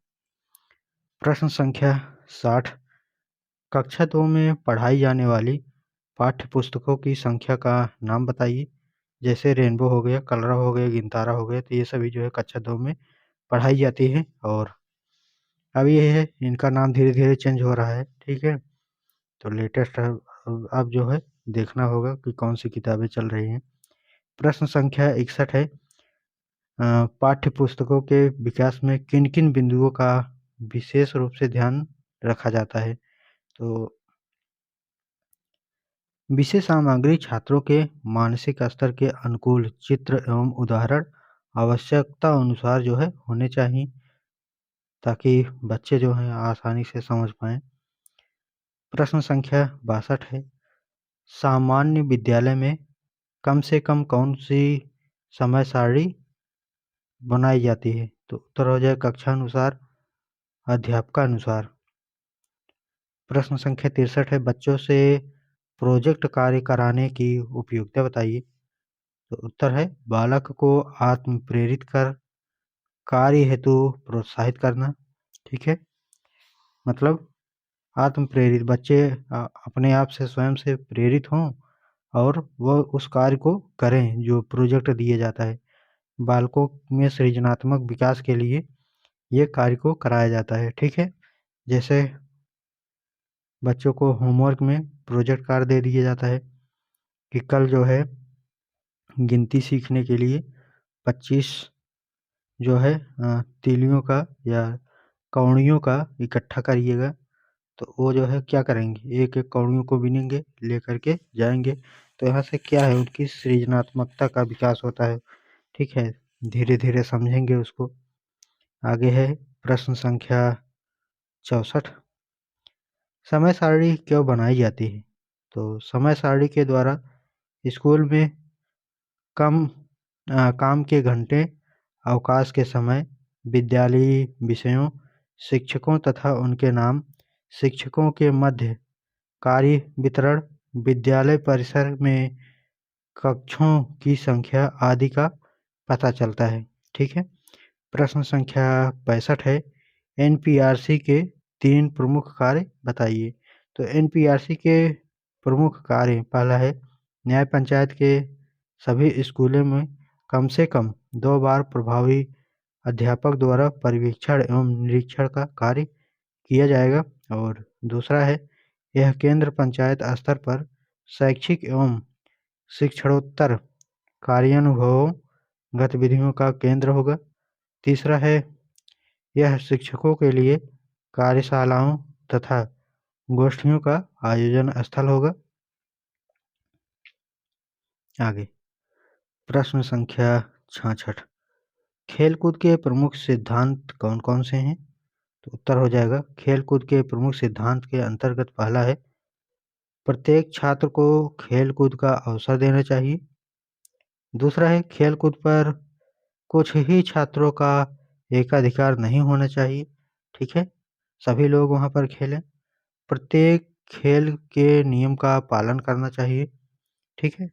प्रश्न संख्या 60, कक्षा 2 में पढ़ाई जाने वाली पाठ्य पुस्तकों की संख्या का नाम बताइए। जैसे रेनबो हो गया, कलरव हो गया, गिनतारा हो गया, तो ये सभी जो है कक्षा 2 में पढ़ाई जाती है और अब ये है इनका नाम धीरे-धीरे चेंज हो रहा है। ठीक है, तो लेटेस्ट अब जो है देखना होगा कि कौन सी किताबें चल रही हैं। प्रश्न संख्या 61 है, पाठ्य पुस्तकों के विकास में किन-किन बिंदुओं का विशेष रूप से ध्यान रखा जाता है? तो विषय सामग्री छात्रों के मानसिक स्तर के अनुकूल चित्र एवं उदाहरण आवश्यकता अनुसार जो है होने चाहिए ताकि बच्चे जो हैं आसानी से समझ पाएँ। प्रश्न संख्या 62 है, सामान्य विद्यालय में कम से कम कौन-सी समय सारणी बनाई जाती है? तो उत्तर हो जाए कक्षानुसार, अध्यापकानुसार। प्रश्न संख्या 63 है, बच्चों से प्रोजेक्ट कार्य कराने की उपयोगिता बताइए। तो उत्तर है बालक को आत्म प्रेरित कर कार्य हेतु प्रोत्साहित करना। ठीक है, मतलब आत्म प्रेरित बच्चे अपने आप से स्वयं से प्रेरित हों और वह उस कार्य को करें जो प्रोजेक्ट दिया जाता है। बालकों में सृजनात्मक विकास के लिए ये कार्य को कराया जाता है। ठीक है, जैसे बच्चों को होमवर्क में प्रोजेक्ट कार्य दे दिया जाता है कि कल जो है गिनती सीखने के लिए 25 जो है तीलियों का या कौड़ियों का इकट्ठा करिएगा। तो वो जो है क्या करेंगे, एक-एक कौड़ियों को बिनेंगे, लेकर के जाएँगे। तो यहाँ से क्या है उनकी सृजनात्मकता का विकास होता है। ठीक है, धीरे-धीरे समझेंगे उसको। आगे है प्रश्न संख्या 64, समय सारणी क्यों बनाई जाती है? तो समय सारणी के द्वारा स्कूल में कम काम के घंटे, अवकाश के समय, विद्यालयी विषयों, शिक्षकों तथा उनके नाम, शिक्षकों के मध्य कार्य वितरण, विद्यालय परिसर में कक्षों की संख्या आदि का पता चलता है। ठीक है, प्रश्न संख्या 65 है, एनपीआरसी के 3 प्रमुख कार्य बताइए। तो एनपीआरसी के प्रमुख कार्य पहला है न्याय पंचायत के सभी स्कूलों में कम से कम 2 बार प्रभावी अध्यापक द्वारा पर्यवेक्षण एवं निरीक्षण का कार्य किया जाएगा। और दूसरा है यह केंद्र पंचायत स्तर पर शैक्षिक एवं शिक्षणोत्तर कार्यानुभवों गतिविधियों का केंद्र होगा। तीसरा है यह शिक्षकों के लिए कार्यशालाओं तथा गोष्ठियों का आयोजन स्थल होगा। आगे प्रश्न संख्या 66, खेलकूद के प्रमुख सिद्धांत कौन-कौन से हैं? तो उत्तर हो जाएगा खेलकूद के प्रमुख सिद्धांत के अंतर्गत पहला है प्रत्येक छात्र को खेलकूद का अवसर देना चाहिए। दूसरा है खेलकूद पर कुछ ही छात्रों का एकाधिकार नहीं होना चाहिए। ठीक है, सभी लोग वहाँ पर खेलें। प्रत्येक खेल के नियम का पालन करना चाहिए। ठीक है,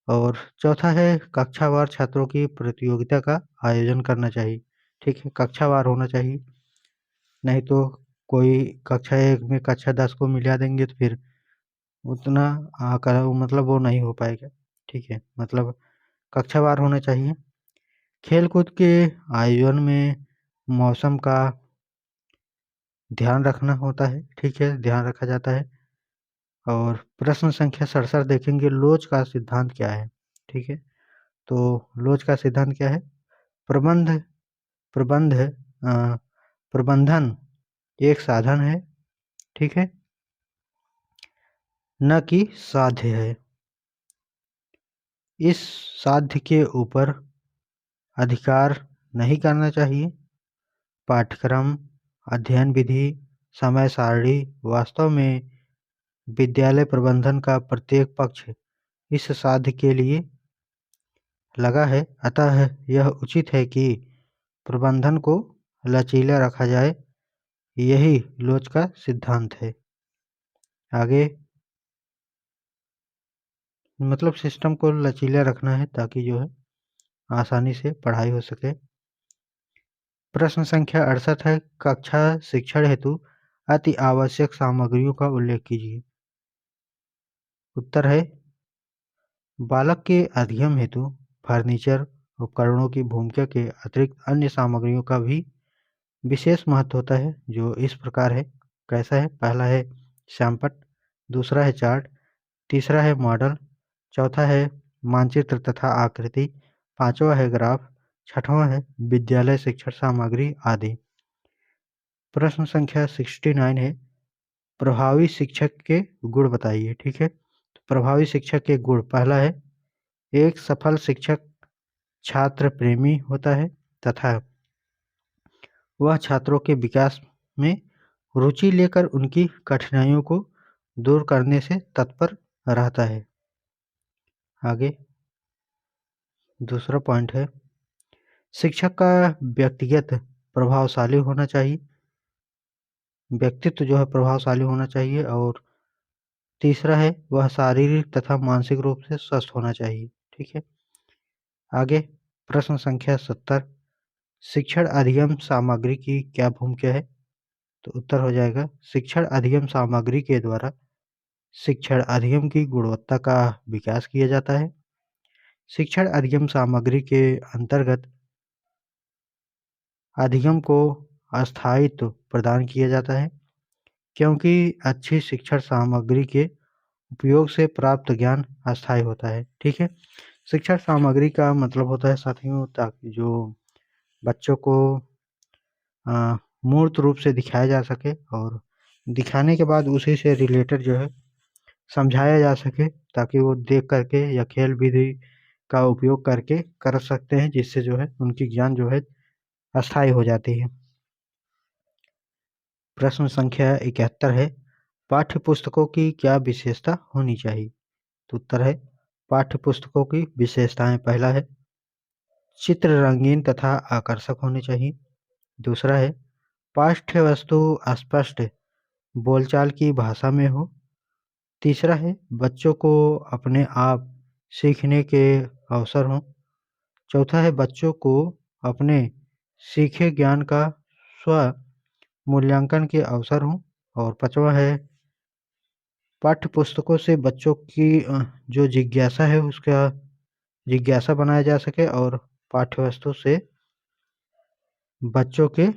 और चौथा है कक्षावार छात्रों की प्रतियोगिता का आयोजन करना चाहिए। ठीक है, कक्षावार होना चाहिए, नहीं तो कोई कक्षा 1 में कक्षा 10 को मिला देंगे तो फिर उतना मतलब वो नहीं हो पाएगा। ठीक है, मतलब कक्षावार होना चाहिए। खेलकूद के आयोजन में मौसम का ध्यान रखना होता है, ठीक है, ध्यान रखा जाता है। और प्रश्न संख्या 67 देखेंगे, लोच का सिद्धांत क्या है? ठीक है, तो लोच का सिद्धांत क्या है? प्रबंध प्रबंध प्रबंधन एक साधन है, ठीक है, न कि साध्य है। इस साध्य के ऊपर अधिकार नहीं करना चाहिए। पाठ्यक्रम, अध्ययन विधि, समय सारणी वास्तव में विद्यालय प्रबंधन का प्रत्येक पक्ष इस साध्य के लिए लगा है, अतः यह उचित है कि प्रबंधन को लचीला रखा जाए। यही लोच का सिद्धांत है। आगे, मतलब सिस्टम को लचीला रखना है ताकि जो है आसानी से पढ़ाई हो सके। प्रश्न संख्या 68 है, कक्षा शिक्षण हेतु अति आवश्यक सामग्रियों का उल्लेख कीजिए। उत्तर है, बालक के अध्ययन हेतु फर्नीचर उपकरणों की भूमिका के अतिरिक्त अन्य सामग्रियों का भी विशेष महत्व होता है, जो इस प्रकार है। कैसा है? पहला है श्यामपट्ट, दूसरा है चार्ट, तीसरा है मॉडल, चौथा है मानचित्र तथा आकृति, पांचवा है ग्राफ, छठवां है विद्यालय शिक्षण सामग्री आदि। प्रश्न संख्या 69 है, प्रभावी शिक्षक के गुण बताइए। ठीक है, तो प्रभावी शिक्षक के गुण, पहला है एक सफल शिक्षक छात्र प्रेमी होता है तथा वह छात्रों के विकास में रुचि लेकर उनकी कठिनाइयों को दूर करने से तत्पर रहता है। आगे दूसरा पॉइंट है, शिक्षक का व्यक्तिगत प्रभावशाली होना चाहिए, व्यक्तित्व जो है प्रभावशाली होना चाहिए। और तीसरा है वह शारीरिक तथा मानसिक रूप से स्वस्थ होना चाहिए। ठीक है, आगे प्रश्न संख्या 70, शिक्षण अधिगम सामग्री की क्या भूमिका है? तो उत्तर हो जाएगा, शिक्षण अधिगम सामग्री के द्वारा शिक्षण अधिगम की गुणवत्ता का विकास किया जाता है। शिक्षण अधिगम सामग्री के अंतर्गत अधिगम को अस्थायित्व प्रदान किया जाता है, क्योंकि अच्छी शिक्षण सामग्री के उपयोग से प्राप्त ज्ञान अस्थायी होता है। ठीक है, शिक्षण सामग्री का मतलब होता है साथियों, ताकि जो बच्चों को मूर्त रूप से दिखाया जा सके और दिखाने के बाद उसी से रिलेटेड जो है समझाया जा सके, ताकि वो देख करके या खेल विधि का उपयोग करके कर सकते हैं, जिससे जो है उनकी ज्ञान जो है अस्थायी हो जाती है। प्रश्न संख्या 71 है, पाठ्य पुस्तकों की क्या विशेषता होनी चाहिए? तो उत्तर है, पाठ्य पुस्तकों की विशेषताएं, पहला है चित्र रंगीन तथा आकर्षक होने चाहिए, दूसरा है पाठ्य वस्तु स्पष्ट बोलचाल की भाषा में हो, तीसरा है बच्चों को अपने आप सीखने के अवसर हों, चौथा है बच्चों को अपने सीखे ज्ञान का स्व मूल्यांकन के अवसर हों, और पांचवा है पाठ्य पुस्तकों से बच्चों की जो जिज्ञासा है उसका जिज्ञासा बनाया जा सके, और पाठ्य वस्तु से बच्चों के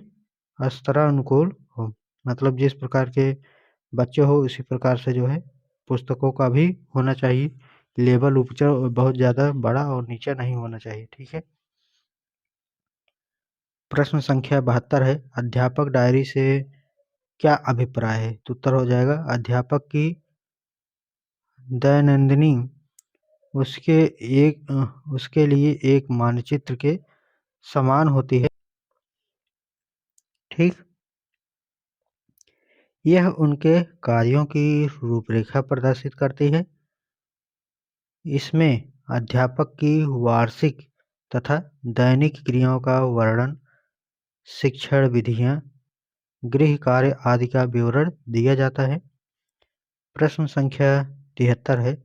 स्तरानुकूल हो, मतलब जिस प्रकार के बच्चे हो उसी प्रकार से जो है पुस्तकों का भी होना चाहिए। लेवल ऊंचा बहुत ज़्यादा बड़ा और नीचा नहीं होना चाहिए। ठीक है, प्रश्न संख्या 72 है, अध्यापक डायरी से क्या अभिप्राय है? तो उत्तर हो जाएगा, अध्यापक की दैनंदिनी उसके लिए एक मानचित्र के समान होती है। ठीक, यह उनके कार्यों की रूपरेखा प्रदर्शित करती है। इसमें अध्यापक की वार्षिक तथा दैनिक क्रियाओं का वर्णन, शिक्षण विधियां, गृह कार्य आदि का विवरण दिया जाता है। प्रश्न संख्या 73 है,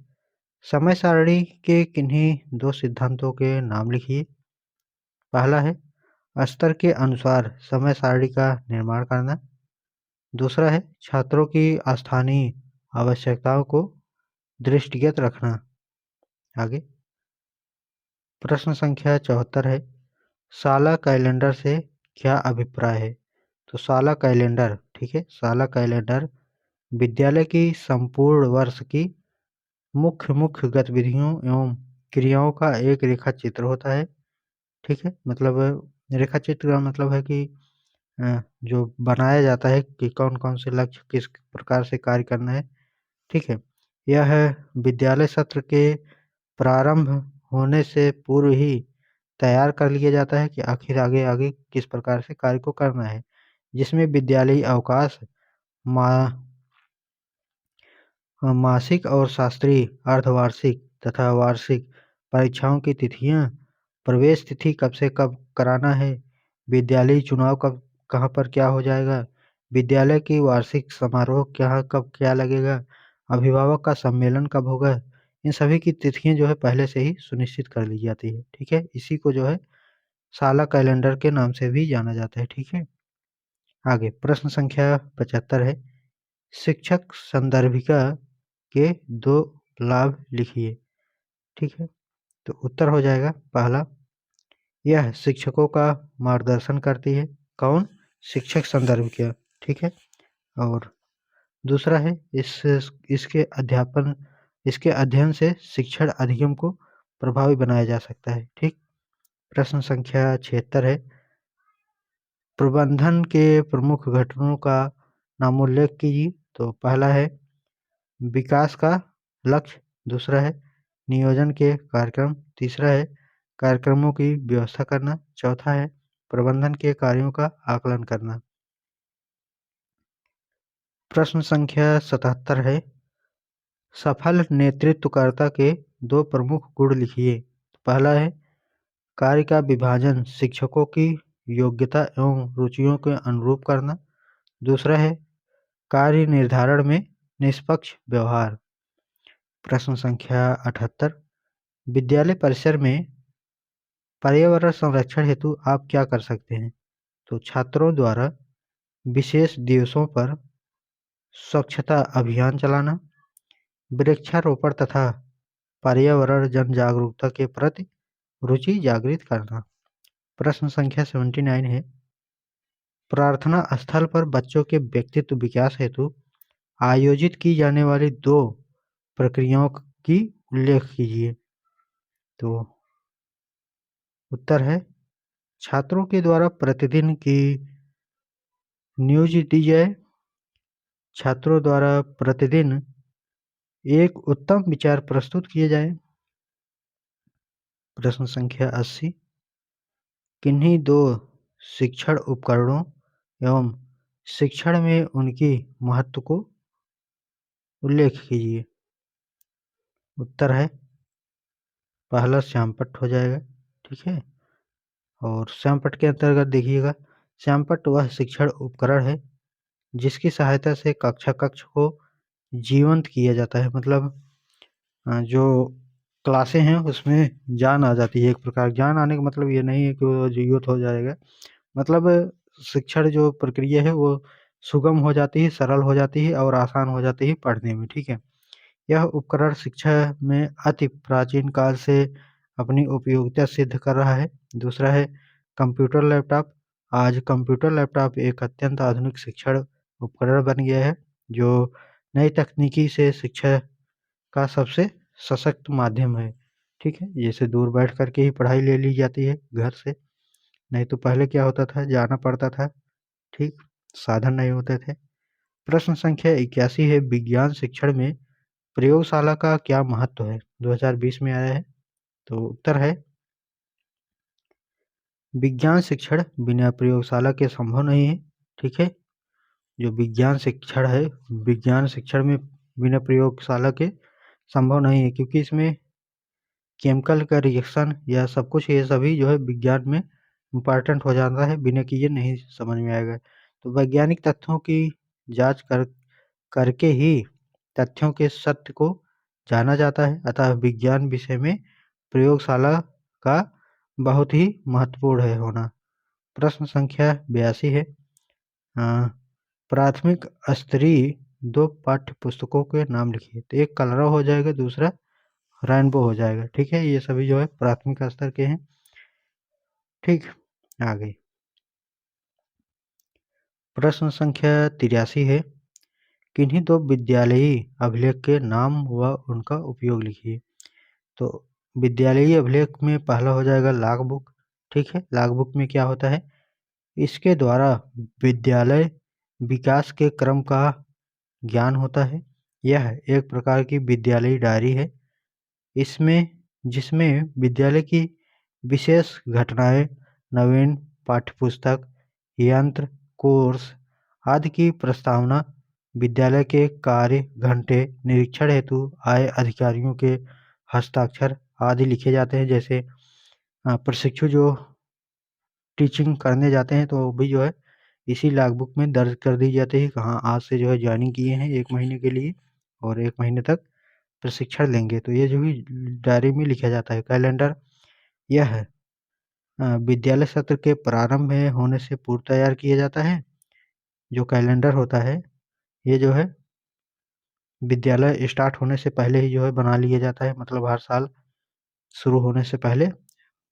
समय सारणी के किन्हीं दो सिद्धांतों के नाम लिखिए। पहला है स्तर के अनुसार समय सारणी का निर्माण करना, दूसरा है छात्रों की स्थानीय आवश्यकताओं को दृष्टिगत रखना। आगे प्रश्न संख्या 74 है, साला कैलेंडर से क्या अभिप्राय है? तो साला कैलेंडर, ठीक है, साला कैलेंडर विद्यालय की संपूर्ण वर्ष की मुख्य मुख्य गतिविधियों एवं क्रियाओं का एक रेखा चित्र होता है। ठीक है, मतलब रेखा चित्र का मतलब है कि जो बनाया जाता है कि कौन कौन से लक्ष्य किस प्रकार से कार्य करना है। ठीक है, यह विद्यालय सत्र के प्रारंभ होने से पूर्व ही तैयार कर लिया जाता है कि आखिर आगे आगे किस प्रकार से कार्य को करना है, जिसमें विद्यालयी अवकाश, मासिक और शास्त्रीय, अर्धवार्षिक तथा वार्षिक परीक्षाओं की तिथियां, प्रवेश तिथि कब से कब कराना है, विद्यालयी चुनाव कब कहाँ पर क्या हो जाएगा, विद्यालय की वार्षिक समारोह क्या कब क्या लगेगा, अभिभावक का सम्मेलन कब होगा, इन सभी की तिथियां जो है पहले से ही सुनिश्चित कर ली जाती है। ठीक है, इसी को जो है साला कैलेंडर के नाम से भी जाना जाता है। ठीक है, आगे प्रश्न संख्या 75 है, शिक्षक संदर्भिका के 2 लाभ लिखिए। ठीक है, तो उत्तर हो जाएगा पहला, यह शिक्षकों का मार्गदर्शन करती है। कौन? शिक्षक संदर्भिका। ठीक है, और दूसरा है इसके अध्ययन से शिक्षण अधिगम को प्रभावी बनाया जा सकता है। ठीक, प्रश्न संख्या 76 है, प्रबंधन के प्रमुख घटकों का नामोल्लेख कीजिए। तो पहला है विकास का लक्ष्य, दूसरा है नियोजन के कार्यक्रम, तीसरा है कार्यक्रमों की व्यवस्था करना, चौथा है प्रबंधन के कार्यों का आकलन करना। प्रश्न संख्या 77 है, सफल नेतृत्वकर्ता के 2 प्रमुख गुण लिखिए। पहला है कार्य का विभाजन शिक्षकों की योग्यता एवं रुचियों के अनुरूप करना, दूसरा है कार्य निर्धारण में निष्पक्ष व्यवहार। प्रश्न संख्या 78, विद्यालय परिसर में पर्यावरण संरक्षण हेतु आप क्या कर सकते हैं? तो छात्रों द्वारा विशेष दिवसों पर स्वच्छता अभियान चलाना, वृक्षारोपण तथा पर्यावरण जन जागरूकता के प्रति रुचि जागृत करना। प्रश्न संख्या 79 है, प्रार्थना स्थल पर बच्चों के व्यक्तित्व विकास हेतु आयोजित की जाने वाली 2 प्रक्रियाओं की उल्लेख कीजिए। तो उत्तर है छात्रों के द्वारा प्रतिदिन की न्यूज दी जाए, छात्रों द्वारा प्रतिदिन एक उत्तम विचार प्रस्तुत किए जाए। प्रश्न संख्या 80, किन्हीं 2 शिक्षण उपकरणों एवं शिक्षण में उनकी महत्व को उल्लेख कीजिए। उत्तर है पहला श्यामपट्ट हो जाएगा। ठीक है, और श्यामपट्ट के अंतर्गत देखिएगा, श्यामपट्ट वह शिक्षण उपकरण है जिसकी सहायता से कक्षा कक्ष को जीवंत किया जाता है। मतलब जो क्लासें हैं उसमें जान आ जाती है। एक प्रकार जान आने का मतलब ये नहीं है कि वो जीवित हो जाएगा, मतलब शिक्षण जो प्रक्रिया है वो सुगम हो जाती है, सरल हो जाती है और आसान हो जाती है पढ़ने में। ठीक है, यह उपकरण शिक्षा में अति प्राचीन काल से अपनी उपयोगिता सिद्ध कर रहा है। दूसरा है कंप्यूटर लैपटॉप। आज कंप्यूटर लैपटॉप एक अत्यंत आधुनिक शिक्षण उपकरण बन गया है जो नई तकनीकी से शिक्षा का सबसे सशक्त माध्यम है। ठीक है, जैसे दूर बैठ कर के ही पढ़ाई ले ली जाती है घर से, नहीं तो पहले क्या होता था, जाना पड़ता था। ठीक, साधन नहीं होते थे। प्रश्न संख्या 81 है, विज्ञान शिक्षण में प्रयोगशाला का क्या महत्व है? 2020 में आया है। तो उत्तर है विज्ञान शिक्षण बिना प्रयोगशाला के संभव नहीं है। ठीक है, जो विज्ञान शिक्षण है, विज्ञान शिक्षण में बिना प्रयोगशाला के संभव नहीं है, क्योंकि इसमें केमिकल का रिएक्शन या सब कुछ ये सभी जो है विज्ञान में इम्पॉर्टेंट हो जाता है, बिना किए नहीं समझ में आएगा। तो वैज्ञानिक तथ्यों की जांच करके ही तथ्यों के सत्य को जाना जाता है, अतः विज्ञान विषय में प्रयोगशाला का बहुत ही महत्वपूर्ण है होना। प्रश्न संख्या 82 है, प्राथमिक स्तरीय 2 पाठ्य पुस्तकों के नाम लिखिए। तो एक कलरव हो जाएगा, दूसरा रेनबो हो जाएगा। ठीक है, ये सभी जो है प्राथमिक स्तर के हैं। ठीक, आगे प्रश्न संख्या 83 है, किन्हीं दो विद्यालयी अभिलेख के नाम व उनका उपयोग लिखिए। तो विद्यालयी अभिलेख में पहला हो जाएगा लाग बुक। ठीक है, लाग बुक में क्या होता है, इसके द्वारा विद्यालय विकास के क्रम का ज्ञान होता है। यह एक प्रकार की विद्यालयी डायरी है, इसमें जिसमें विद्यालय की विशेष घटनाएं, नवीन पाठ्यपुस्तक, यंत्र, कोर्स आदि की प्रस्तावना, विद्यालय के कार्य घंटे, निरीक्षण हेतु आए अधिकारियों के हस्ताक्षर आदि लिखे जाते हैं। जैसे प्रशिक्षु जो टीचिंग करने जाते हैं तो वो भी जो है इसी लॉगबुक में दर्ज कर दी जाती है, कहाँ आज से जो है ज्वाइनिंग किए हैं 1 महीने के लिए और 1 महीने तक प्रशिक्षण लेंगे, तो ये जो भी डायरी में लिखा जाता है। कैलेंडर यह है विद्यालय सत्र के प्रारंभ में होने से पूर्व तैयार किया जाता है। जो कैलेंडर होता है ये जो है विद्यालय स्टार्ट होने से पहले ही जो है बना लिया जाता है, मतलब हर साल शुरू होने से पहले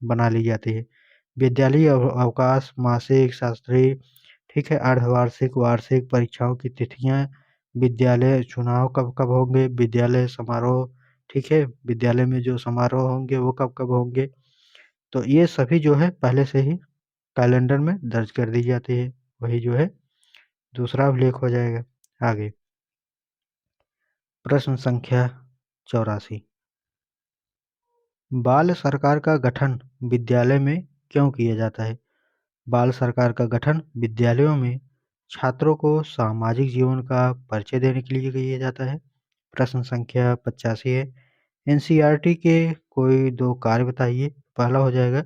बना ली जाती है। विद्यालयी अवकाश, मासिक, शास्त्रीय, ठीक है, अर्धवार्षिक, वार्षिक परीक्षाओं की तिथियां, विद्यालय चुनाव कब कब होंगे, विद्यालय समारोह, ठीक है, विद्यालय में जो समारोह होंगे वो कब कब होंगे, तो ये सभी जो है पहले से ही कैलेंडर में दर्ज कर दी जाती है। वही जो है दूसरा अभिलेख हो जाएगा। आगे प्रश्न संख्या 84, बाल सरकार का गठन विद्यालय में क्यों किया जाता है। बाल सरकार का गठन विद्यालयों में छात्रों को सामाजिक जीवन का परिचय देने के लिए किया जाता है। प्रश्न संख्या 85 है, एनसीईआरटी के कोई 2 कार्य बताइए। पहला हो जाएगा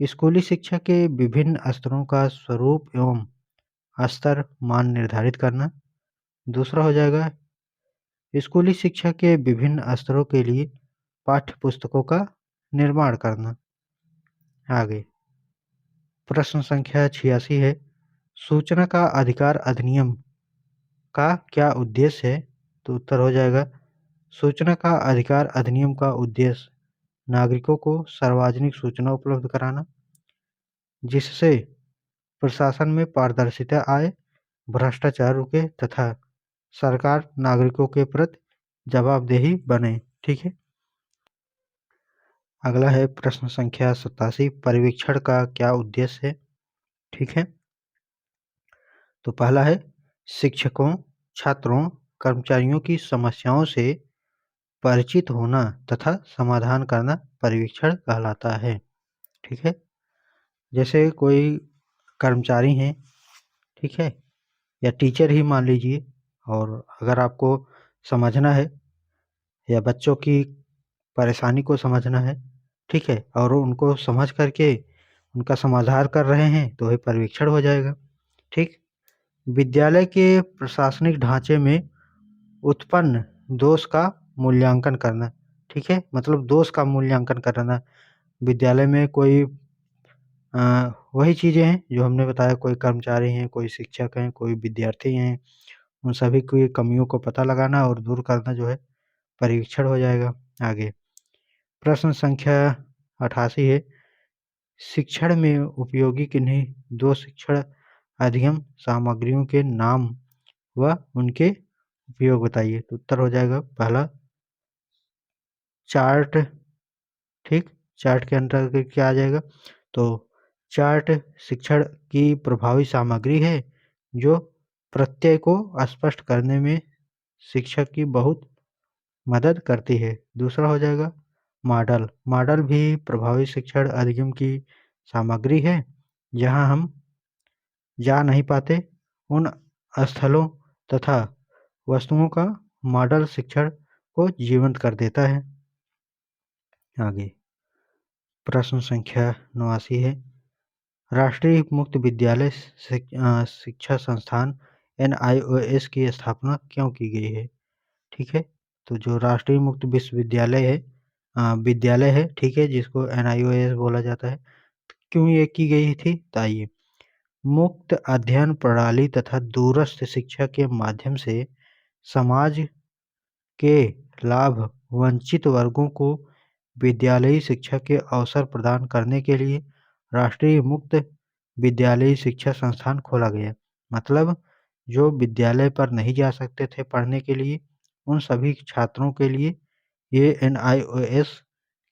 स्कूली शिक्षा के विभिन्न स्तरों का स्वरूप एवं स्तर मान निर्धारित करना। दूसरा हो जाएगा स्कूली शिक्षा के विभिन्न स्तरों के लिए पाठ्य पुस्तकों का निर्माण करना। आगे प्रश्न संख्या 86 है, सूचना का अधिकार अधिनियम का क्या उद्देश्य है। तो उत्तर हो जाएगा सूचना का अधिकार अधिनियम का उद्देश्य नागरिकों को सार्वजनिक सूचना उपलब्ध कराना, जिससे प्रशासन में पारदर्शिता आए, भ्रष्टाचार रुके तथा सरकार नागरिकों के प्रति जवाबदेही बने। ठीक है, अगला है प्रश्न संख्या 87, परिवीक्षण का क्या उद्देश्य है। ठीक है, तो पहला है शिक्षकों, छात्रों, कर्मचारियों की समस्याओं से परिचित होना तथा समाधान करना परिवीक्षण कहलाता है। ठीक है, जैसे कोई कर्मचारी हैं, ठीक है, या टीचर ही मान लीजिए, और अगर आपको समझना है या बच्चों की परेशानी को समझना है, ठीक है, और उनको समझ करके उनका समाधान कर रहे हैं तो ये परिवीक्षण हो जाएगा। ठीक, विद्यालय के प्रशासनिक ढांचे में उत्पन्न दोष का मूल्यांकन करना। ठीक है, मतलब दोष का मूल्यांकन करना। विद्यालय में कोई वही चीज़ें हैं जो हमने बताया, कोई कर्मचारी हैं, कोई शिक्षक हैं, कोई विद्यार्थी हैं, उन सभी की कमियों को पता लगाना और दूर करना जो है परीक्षण हो जाएगा। आगे प्रश्न संख्या 88 है, शिक्षण में उपयोगी किन्हीं 2 शिक्षण अधिगम सामग्रियों के नाम व उनके उपयोग बताइए। तो उत्तर हो जाएगा पहला चार्ट। ठीक, चार्ट के अंतर्गत क्या आ जाएगा, तो चार्ट शिक्षण की प्रभावी सामग्री है जो प्रत्यय को स्पष्ट करने में शिक्षक की बहुत मदद करती है। दूसरा हो जाएगा मॉडल। मॉडल भी प्रभावी शिक्षण अधिगम की सामग्री है, जहां हम जा नहीं पाते उन स्थलों तथा वस्तुओं का मॉडल शिक्षण को जीवंत कर देता है। आगे प्रश्न संख्या 89 है, राष्ट्रीय मुक्त विद्यालय शिक्षा संस्थान NIOS की स्थापना क्यों की गई है। ठीक है, तो जो राष्ट्रीय मुक्त विश्वविद्यालय है विद्यालय है, ठीक है, जिसको NIOS बोला जाता है, क्यों ये की गई थी। तो आइए, मुक्त अध्ययन प्रणाली तथा दूरस्थ शिक्षा के माध्यम से समाज के लाभ वंचित वर्गों को विद्यालयी शिक्षा के अवसर प्रदान करने के लिए राष्ट्रीय मुक्त विद्यालयी शिक्षा संस्थान खोला गया। मतलब जो विद्यालय पर नहीं जा सकते थे पढ़ने के लिए, उन सभी छात्रों के लिए ये NIOS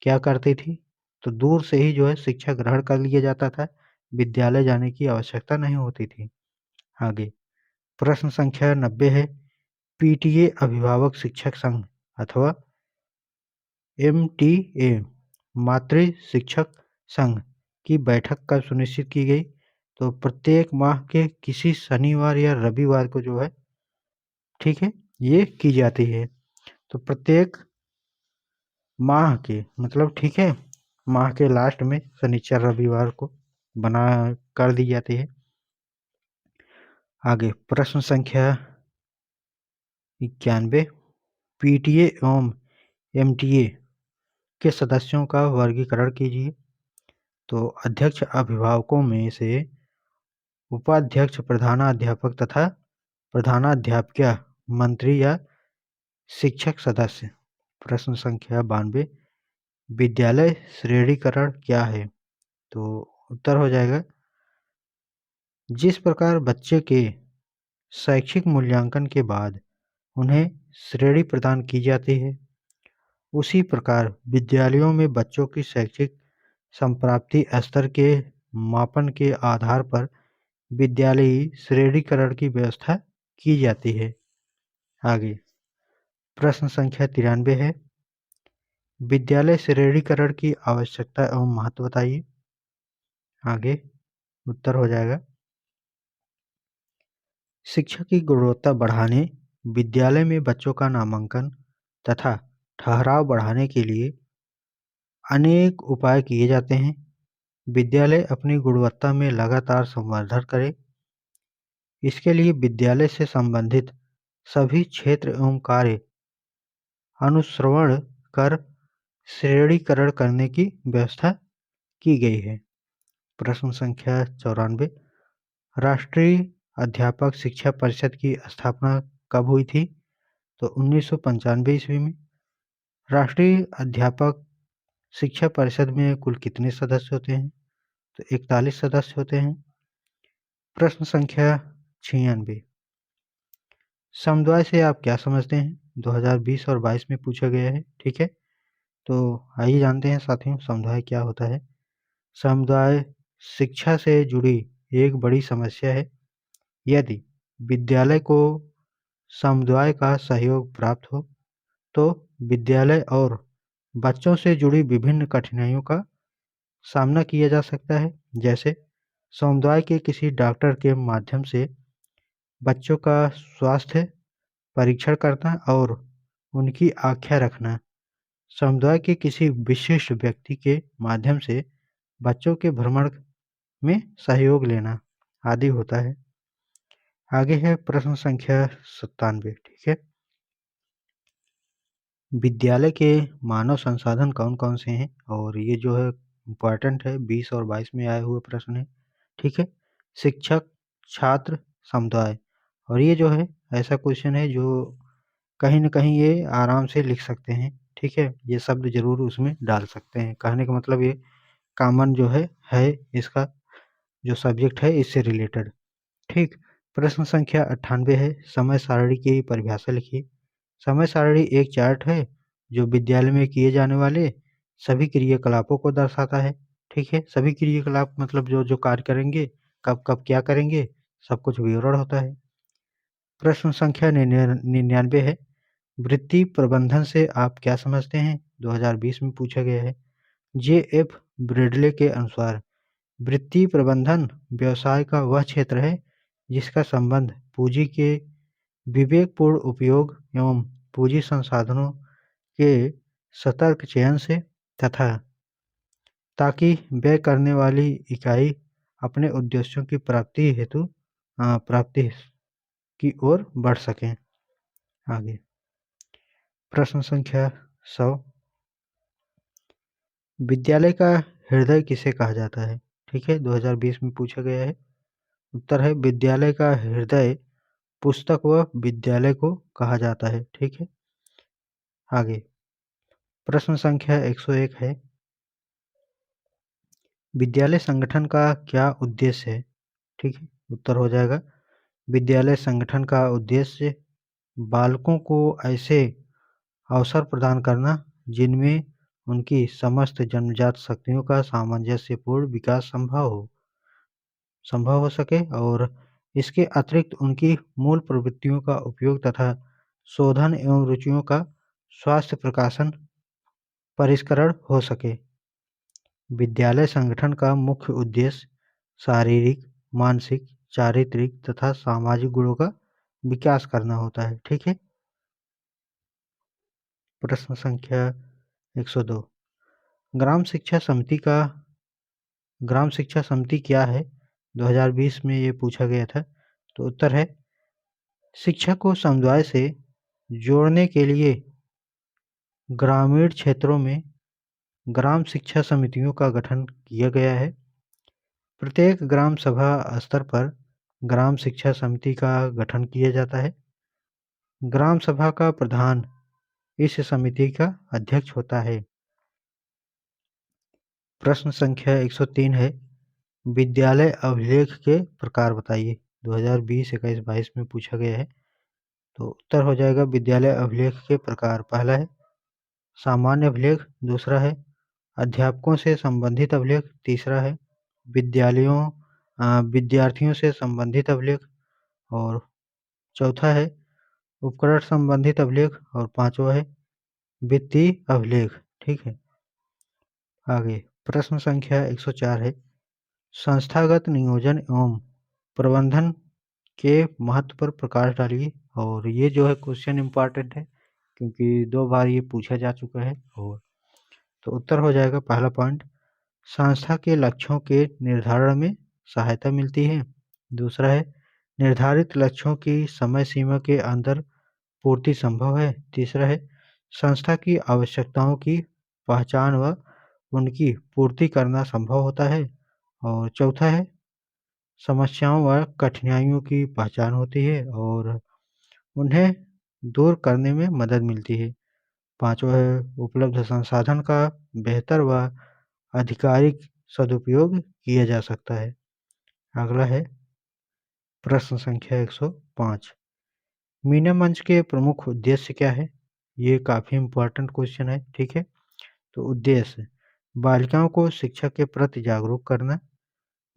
क्या करती थी, तो दूर से ही जो है शिक्षा ग्रहण कर लिया जाता था, विद्यालय जाने की आवश्यकता नहीं होती थी। आगे प्रश्न संख्या 90 है, PTA अभिभावक शिक्षक संघ अथवा MTA मातृ शिक्षक संघ की बैठक कब सुनिश्चित की गई, तो प्रत्येक माह के किसी शनिवार या रविवार को जो है, ठीक है, ये की जाती है। तो प्रत्येक माह के मतलब, ठीक है, माह के लास्ट में शनिचर रविवार को बना कर दी जाती है। आगे प्रश्न संख्या 91, PTA एवं MTA के सदस्यों का वर्गीकरण कीजिए। तो अध्यक्ष अभिभावकों में से उपाध्यक्ष प्रधानाध्यापक तथा प्रधानाध्यापिका मंत्री या शिक्षक सदस्य। प्रश्न संख्या 92, विद्यालय श्रेणीकरण क्या है, तो उत्तर हो जाएगा, जिस प्रकार बच्चे के शैक्षिक मूल्यांकन के बाद उन्हें श्रेणी प्रदान की जाती है, उसी प्रकार विद्यालयों में बच्चों की शैक्षिक संप्राप्ति स्तर के मापन के आधार पर विद्यालयी श्रेणीकरण की व्यवस्था की जाती है। आगे प्रश्न संख्या 93 है, विद्यालय श्रेणीकरण की आवश्यकता एवं महत्व बताइए। आगे उत्तर हो जाएगा, शिक्षा की गुणवत्ता बढ़ाने, विद्यालय में बच्चों का नामांकन तथा ठहराव बढ़ाने के लिए अनेक उपाय किए जाते हैं। विद्यालय अपनी गुणवत्ता में लगातार संवर्धन करे। इसके लिए विद्यालय से संबंधित सभी क्षेत्र एवं कार्य अनुश्रवण कर श्रेणीकरण करने की व्यवस्था की गई है। प्रश्न संख्या 94, राष्ट्रीय अध्यापक शिक्षा परिषद की स्थापना कब हुई थी, तो 1995 ईस्वी में। राष्ट्रीय अध्यापक शिक्षा परिषद में कुल कितने सदस्य होते हैं, तो 41 सदस्य होते हैं। प्रश्न संख्या 96, समुदाय से आप क्या समझते हैं, 2020 और 22 में पूछा गया है, ठीक है। तो आइए जानते हैं साथियों, समुदाय क्या होता है। समुदाय शिक्षा से जुड़ी एक बड़ी समस्या है। यदि विद्यालय को समुदाय का सहयोग प्राप्त हो तो विद्यालय और बच्चों से जुड़ी विभिन्न कठिनाइयों का सामना किया जा सकता है, जैसे समुदाय के किसी डॉक्टर के माध्यम से बच्चों का स्वास्थ्य परीक्षण करना और उनकी आख्या रखना, समुदाय के किसी विशिष्ट व्यक्ति के माध्यम से बच्चों के भ्रमण में सहयोग लेना आदि होता है। आगे है प्रश्न संख्या 97, ठीक है। विद्यालय के मानव संसाधन कौन-कौन से हैं, और ये जो है इम्पोर्टेंट है, 20 और 22 में आए हुए प्रश्न है, ठीक है। शिक्षक, छात्र, समुदाय, और ये जो है ऐसा क्वेश्चन है जो कहीं न कहीं ये आराम से लिख सकते हैं, ठीक है। ये शब्द ज़रूर उसमें डाल सकते हैं, कहने का मतलब ये कॉमन जो है इसका जो सब्जेक्ट है इससे रिलेटेड, ठीक। प्रश्न संख्या 98 है, समय सारणी की परिभाषा लिखिए। समय सारणी एक चार्ट है जो विद्यालय में किए जाने वाले सभी क्रियाकलापों को दर्शाता है, ठीक है। सभी क्रियाकलाप मतलब जो जो कार्य करेंगे, कब कब क्या करेंगे, सब कुछ विवरण होता है। प्रश्न संख्या 99 है, वृत्ति प्रबंधन से आप क्या समझते हैं, 2020 में पूछा गया है। JF ब्रेडले के अनुसार वृत्ति प्रबंधन व्यवसाय का वह क्षेत्र है जिसका संबंध पूंजी के विवेकपूर्ण उपयोग एवं पूंजी संसाधनों के सतर्क चयन से तथा ताकि व्यय करने वाली इकाई अपने उद्देश्यों की प्राप्ति की ओर बढ़ सकें। आगे प्रश्न संख्या 100, विद्यालय का हृदय किसे कहा जाता है, ठीक है। 2020 में पूछा गया है। उत्तर है, विद्यालय का हृदय पुस्तक व विद्यालय को कहा जाता है, ठीक है। आगे प्रश्न संख्या 101 है, विद्यालय संगठन का क्या उद्देश्य है? ठीक है, उत्तर हो जाएगा विद्यालय संगठन का उद्देश्य बालकों को ऐसे अवसर प्रदान करना जिनमें उनकी समस्त जन्मजात शक्तियों का सामंजस्यपूर्ण विकास संभव हो सके और इसके अतिरिक्त उनकी मूल प्रवृत्तियों का उपयोग तथा शोधन एवं रुचियों का स्वास्थ्य प्रकाशन परिष्करण हो सके। विद्यालय संगठन का मुख्य उद्देश्य शारीरिक, मानसिक, चारित्रिक तथा सामाजिक गुणों का विकास करना होता है। ठीक है। प्रश्न संख्या 102, ग्राम शिक्षा समिति क्या है? 2020 में ये पूछा गया था। तो उत्तर है, शिक्षा को समुदाय से जोड़ने के लिए ग्रामीण क्षेत्रों में ग्राम शिक्षा समितियों का गठन किया गया है। प्रत्येक ग्राम सभा स्तर पर ग्राम शिक्षा समिति का गठन किया जाता है। ग्राम सभा का प्रधान इस समिति का अध्यक्ष होता है। प्रश्न संख्या 103 है, विद्यालय अभिलेख के प्रकार बताइए। 2020, 21, 22 में पूछा गया है। तो उत्तर हो जाएगा विद्यालय अभिलेख के प्रकार। पहला है सामान्य अभिलेख, दूसरा है अध्यापकों से संबंधित अभिलेख, तीसरा है विद्यार्थियों से संबंधित अभिलेख और चौथा है उपकरण संबंधित अभिलेख और पांचवा है वित्तीय अभिलेख। ठीक है। आगे प्रश्न संख्या 104 है, संस्थागत नियोजन एवं प्रबंधन के महत्व पर प्रकाश डालिए। और ये जो है क्वेश्चन इम्पॉर्टेंट है क्योंकि 2 बार ये पूछा जा चुका है। और तो उत्तर हो जाएगा पहला पॉइंट, संस्था के लक्ष्यों के निर्धारण में सहायता मिलती है। दूसरा है निर्धारित लक्ष्यों की समय सीमा के अंदर पूर्ति संभव है। तीसरा है संस्था की आवश्यकताओं की पहचान व उनकी पूर्ति करना संभव होता है। और चौथा है समस्याओं व कठिनाइयों की पहचान होती है और उन्हें दूर करने में मदद मिलती है। पांचवा है उपलब्ध संसाधन का बेहतर व आधिकारिक सदुपयोग किया जा सकता है। अगला है प्रश्न संख्या 105, मीना मंच के प्रमुख उद्देश्य क्या है? ये काफ़ी इम्पोर्टेंट क्वेश्चन है। ठीक है। तो उद्देश्य बालिकाओं को शिक्षा के प्रति जागरूक करना,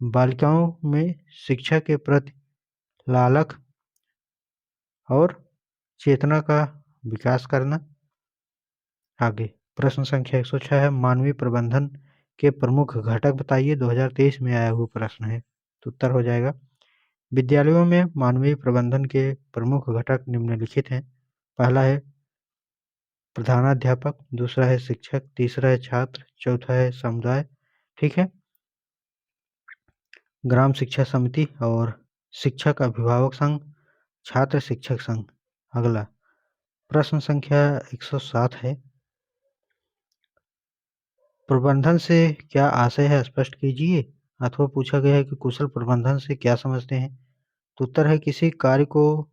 बालिकाओं में शिक्षा के प्रति लालक और चेतना का विकास करना। आगे प्रश्न संख्या 106 है, मानवीय प्रबंधन के प्रमुख घटक बताइए। 2023 में आया हुआ प्रश्न है। तो उत्तर हो जाएगा विद्यालयों में मानवीय प्रबंधन के प्रमुख घटक निम्नलिखित हैं। पहला है प्रधानाध्यापक, दूसरा है शिक्षक, तीसरा है छात्र, चौथा है समुदाय। ठीक है। ग्राम शिक्षा समिति और शिक्षक अभिभावक संघ, छात्र शिक्षक संघ। अगला प्रश्न संख्या 107 है, प्रबंधन से क्या आशय है स्पष्ट कीजिए। अथवा पूछा गया है कि कुशल प्रबंधन से क्या समझते हैं। तो उत्तर है किसी कार्य को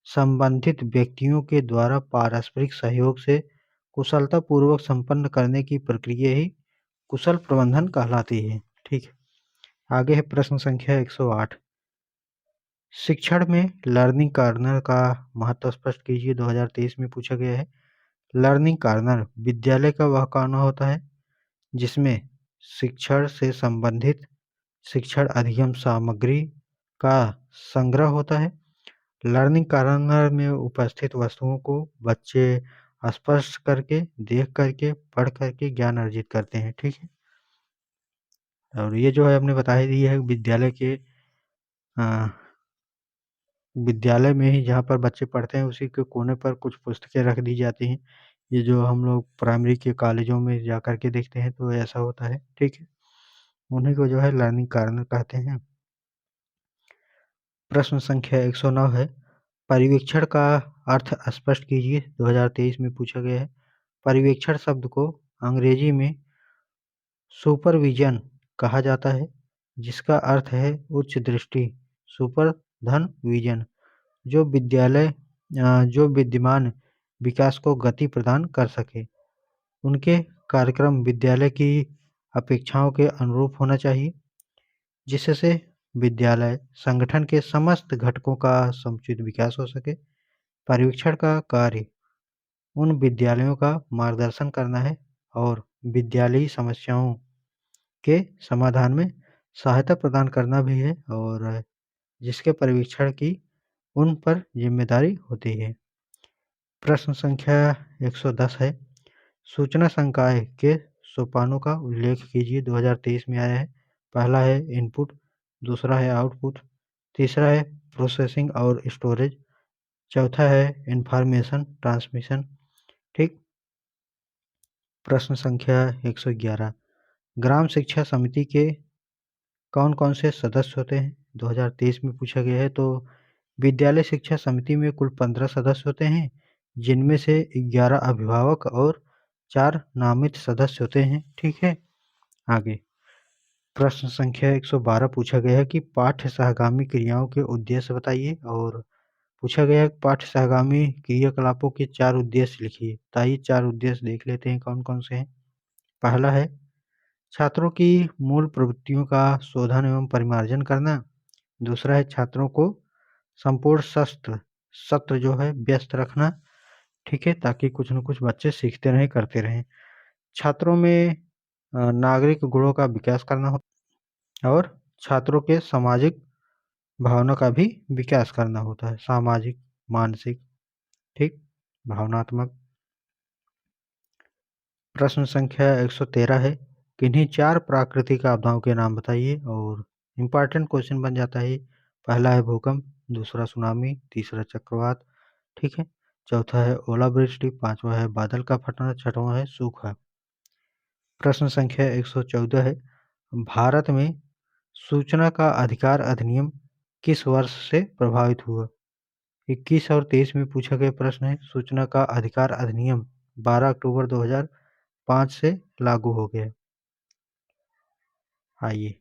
संबंधित व्यक्तियों के द्वारा पारस्परिक सहयोग से कुशलतापूर्वक संपन्न करने की प्रक्रिया ही कुशल प्रबंधन कहलाती है। ठीक है। आगे है प्रश्न संख्या 108, शिक्षण में लर्निंग कॉर्नर का महत्व स्पष्ट कीजिए। 2023 में पूछा गया है। लर्निंग कॉर्नर विद्यालय का वह कोना होता है जिसमें शिक्षण से संबंधित शिक्षण अधिगम सामग्री का संग्रह होता है। लर्निंग कॉर्नर में उपस्थित वस्तुओं को बच्चे स्पर्श करके, देख करके, पढ़ करके ज्ञान अर्जित करते हैं। ठीक है। और ये जो है हमने बता ही दिया है विद्यालय में ही जहाँ पर बच्चे पढ़ते हैं उसी के कोने पर कुछ पुस्तकें रख दी जाती हैं। ये जो हम लोग प्राइमरी के कॉलेजों में जा कर के देखते हैं तो ऐसा होता है। ठीक है। उन्हीं को जो है लर्निंग कॉर्नर कहते हैं। प्रश्न संख्या 109 है, पर्यवेक्षण का अर्थ स्पष्ट कीजिए। 2023 में पूछा गया है। पर्यवेक्षण शब्द को अंग्रेजी में सुपरविजन कहा जाता है जिसका अर्थ है उच्च दृष्टि, सुपर धन विजन, जो विद्यमान विकास को गति प्रदान कर सके। उनके कार्यक्रम विद्यालय की अपेक्षाओं के अनुरूप होना चाहिए, जिससे विद्यालय संगठन के समस्त घटकों का समुचित विकास हो सके। पर्यवेक्षण का कार्य उन विद्यालयों का मार्गदर्शन करना है और विद्यालयी समस्याओं के समाधान में सहायता प्रदान करना भी है, और जिसके पर्यवेक्षण की उन पर जिम्मेदारी होती है। प्रश्न संख्या 110 है, सूचना संकाय के सोपानों का उल्लेख कीजिए। 2023 में आया है। पहला है इनपुट, दूसरा है आउटपुट, तीसरा है प्रोसेसिंग और स्टोरेज, चौथा है इंफॉर्मेशन ट्रांसमिशन। ठीक। प्रश्न संख्या 111, ग्राम शिक्षा समिति के कौन-कौन से सदस्य होते हैं? 2023 में पूछा गया है। तो विद्यालय शिक्षा समिति में कुल 15 सदस्य होते हैं, जिनमें से 11 अभिभावक और 4 नामित सदस्य होते हैं। ठीक है। आगे प्रश्न संख्या 112 पूछा गया है कि पाठ्य सहगामी क्रियाओं के उद्देश्य बताइए, और पूछा गया है पाठ्य सहगामी क्रियाकलापों के 4 उद्देश्य लिखिए। तो आइए 4 उद्देश्य देख लेते हैं कौन-कौन से हैं। पहला है छात्रों की मूल प्रवृत्तियों का शोधन एवं परिमार्जन करना। दूसरा है छात्रों को संपूर्ण सत्र जो है व्यस्त रखना। ठीक है, ताकि कुछ न कुछ बच्चे सीखते रहें, करते रहें। छात्रों में नागरिक गुणों का विकास करना हो, और छात्रों के सामाजिक भावना का भी विकास करना होता है। सामाजिक, मानसिक, ठीक, भावनात्मक। प्रश्न संख्या 113 है, किन्हीं 4 प्राकृतिक आपदाओं के नाम बताइए, और इम्पॉर्टेंट क्वेश्चन बन जाता है। पहला है भूकंप, दूसरा सुनामी, तीसरा चक्रवात, ठीक है, चौथा है ओलावृष्टि, पांचवा है बादल का फटना, छठवां है सूखा। प्रश्न संख्या 114 है, भारत में सूचना का अधिकार अधिनियम किस वर्ष से प्रभावित हुआ? 21 और 23 में पूछा गया प्रश्न है। सूचना का अधिकार अधिनियम 12 अक्टूबर 2005 से लागू हो गया। आइए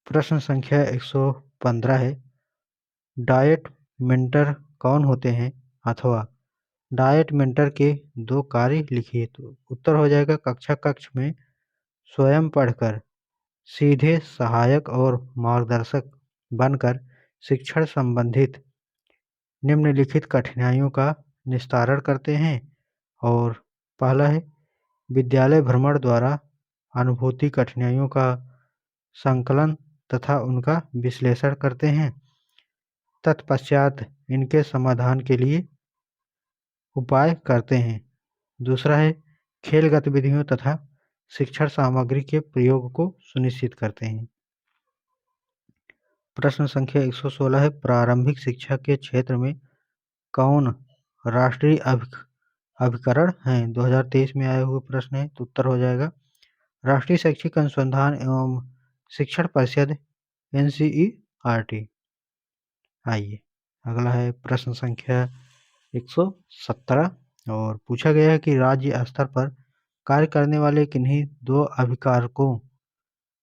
प्रश्न संख्या 115 है, डायट मेंटर कौन होते हैं, अथवा डायट मेंटर के 2 कार्य लिखिए। तो उत्तर हो जाएगा कक्षा कक्ष में स्वयं पढ़कर सीधे सहायक और मार्गदर्शक बनकर शिक्षण संबंधित निम्नलिखित कठिनाइयों का निस्तारण करते हैं। और पहला है विद्यालय भ्रमण द्वारा अनुभूति कठिनाइयों का संकलन तथा उनका विश्लेषण करते हैं। तत्पश्चात इनके समाधान के लिए उपाय करते हैं। दूसरा है खेल गतिविधियों तथा शिक्षण सामग्री के प्रयोग को सुनिश्चित करते हैं। प्रश्न संख्या 116 है, प्रारंभिक शिक्षा के क्षेत्र में कौन राष्ट्रीय अभिकरण है? 2023 में आए हुए प्रश्न है। तो उत्तर हो जाएगा राष्ट्रीय शैक्षिक अनुसंधान एवं शिक्षण परिषद, NCERT। आइए अगला है प्रश्न संख्या 117, और पूछा गया है कि राज्य स्तर पर कार्य करने वाले किन्हीं 2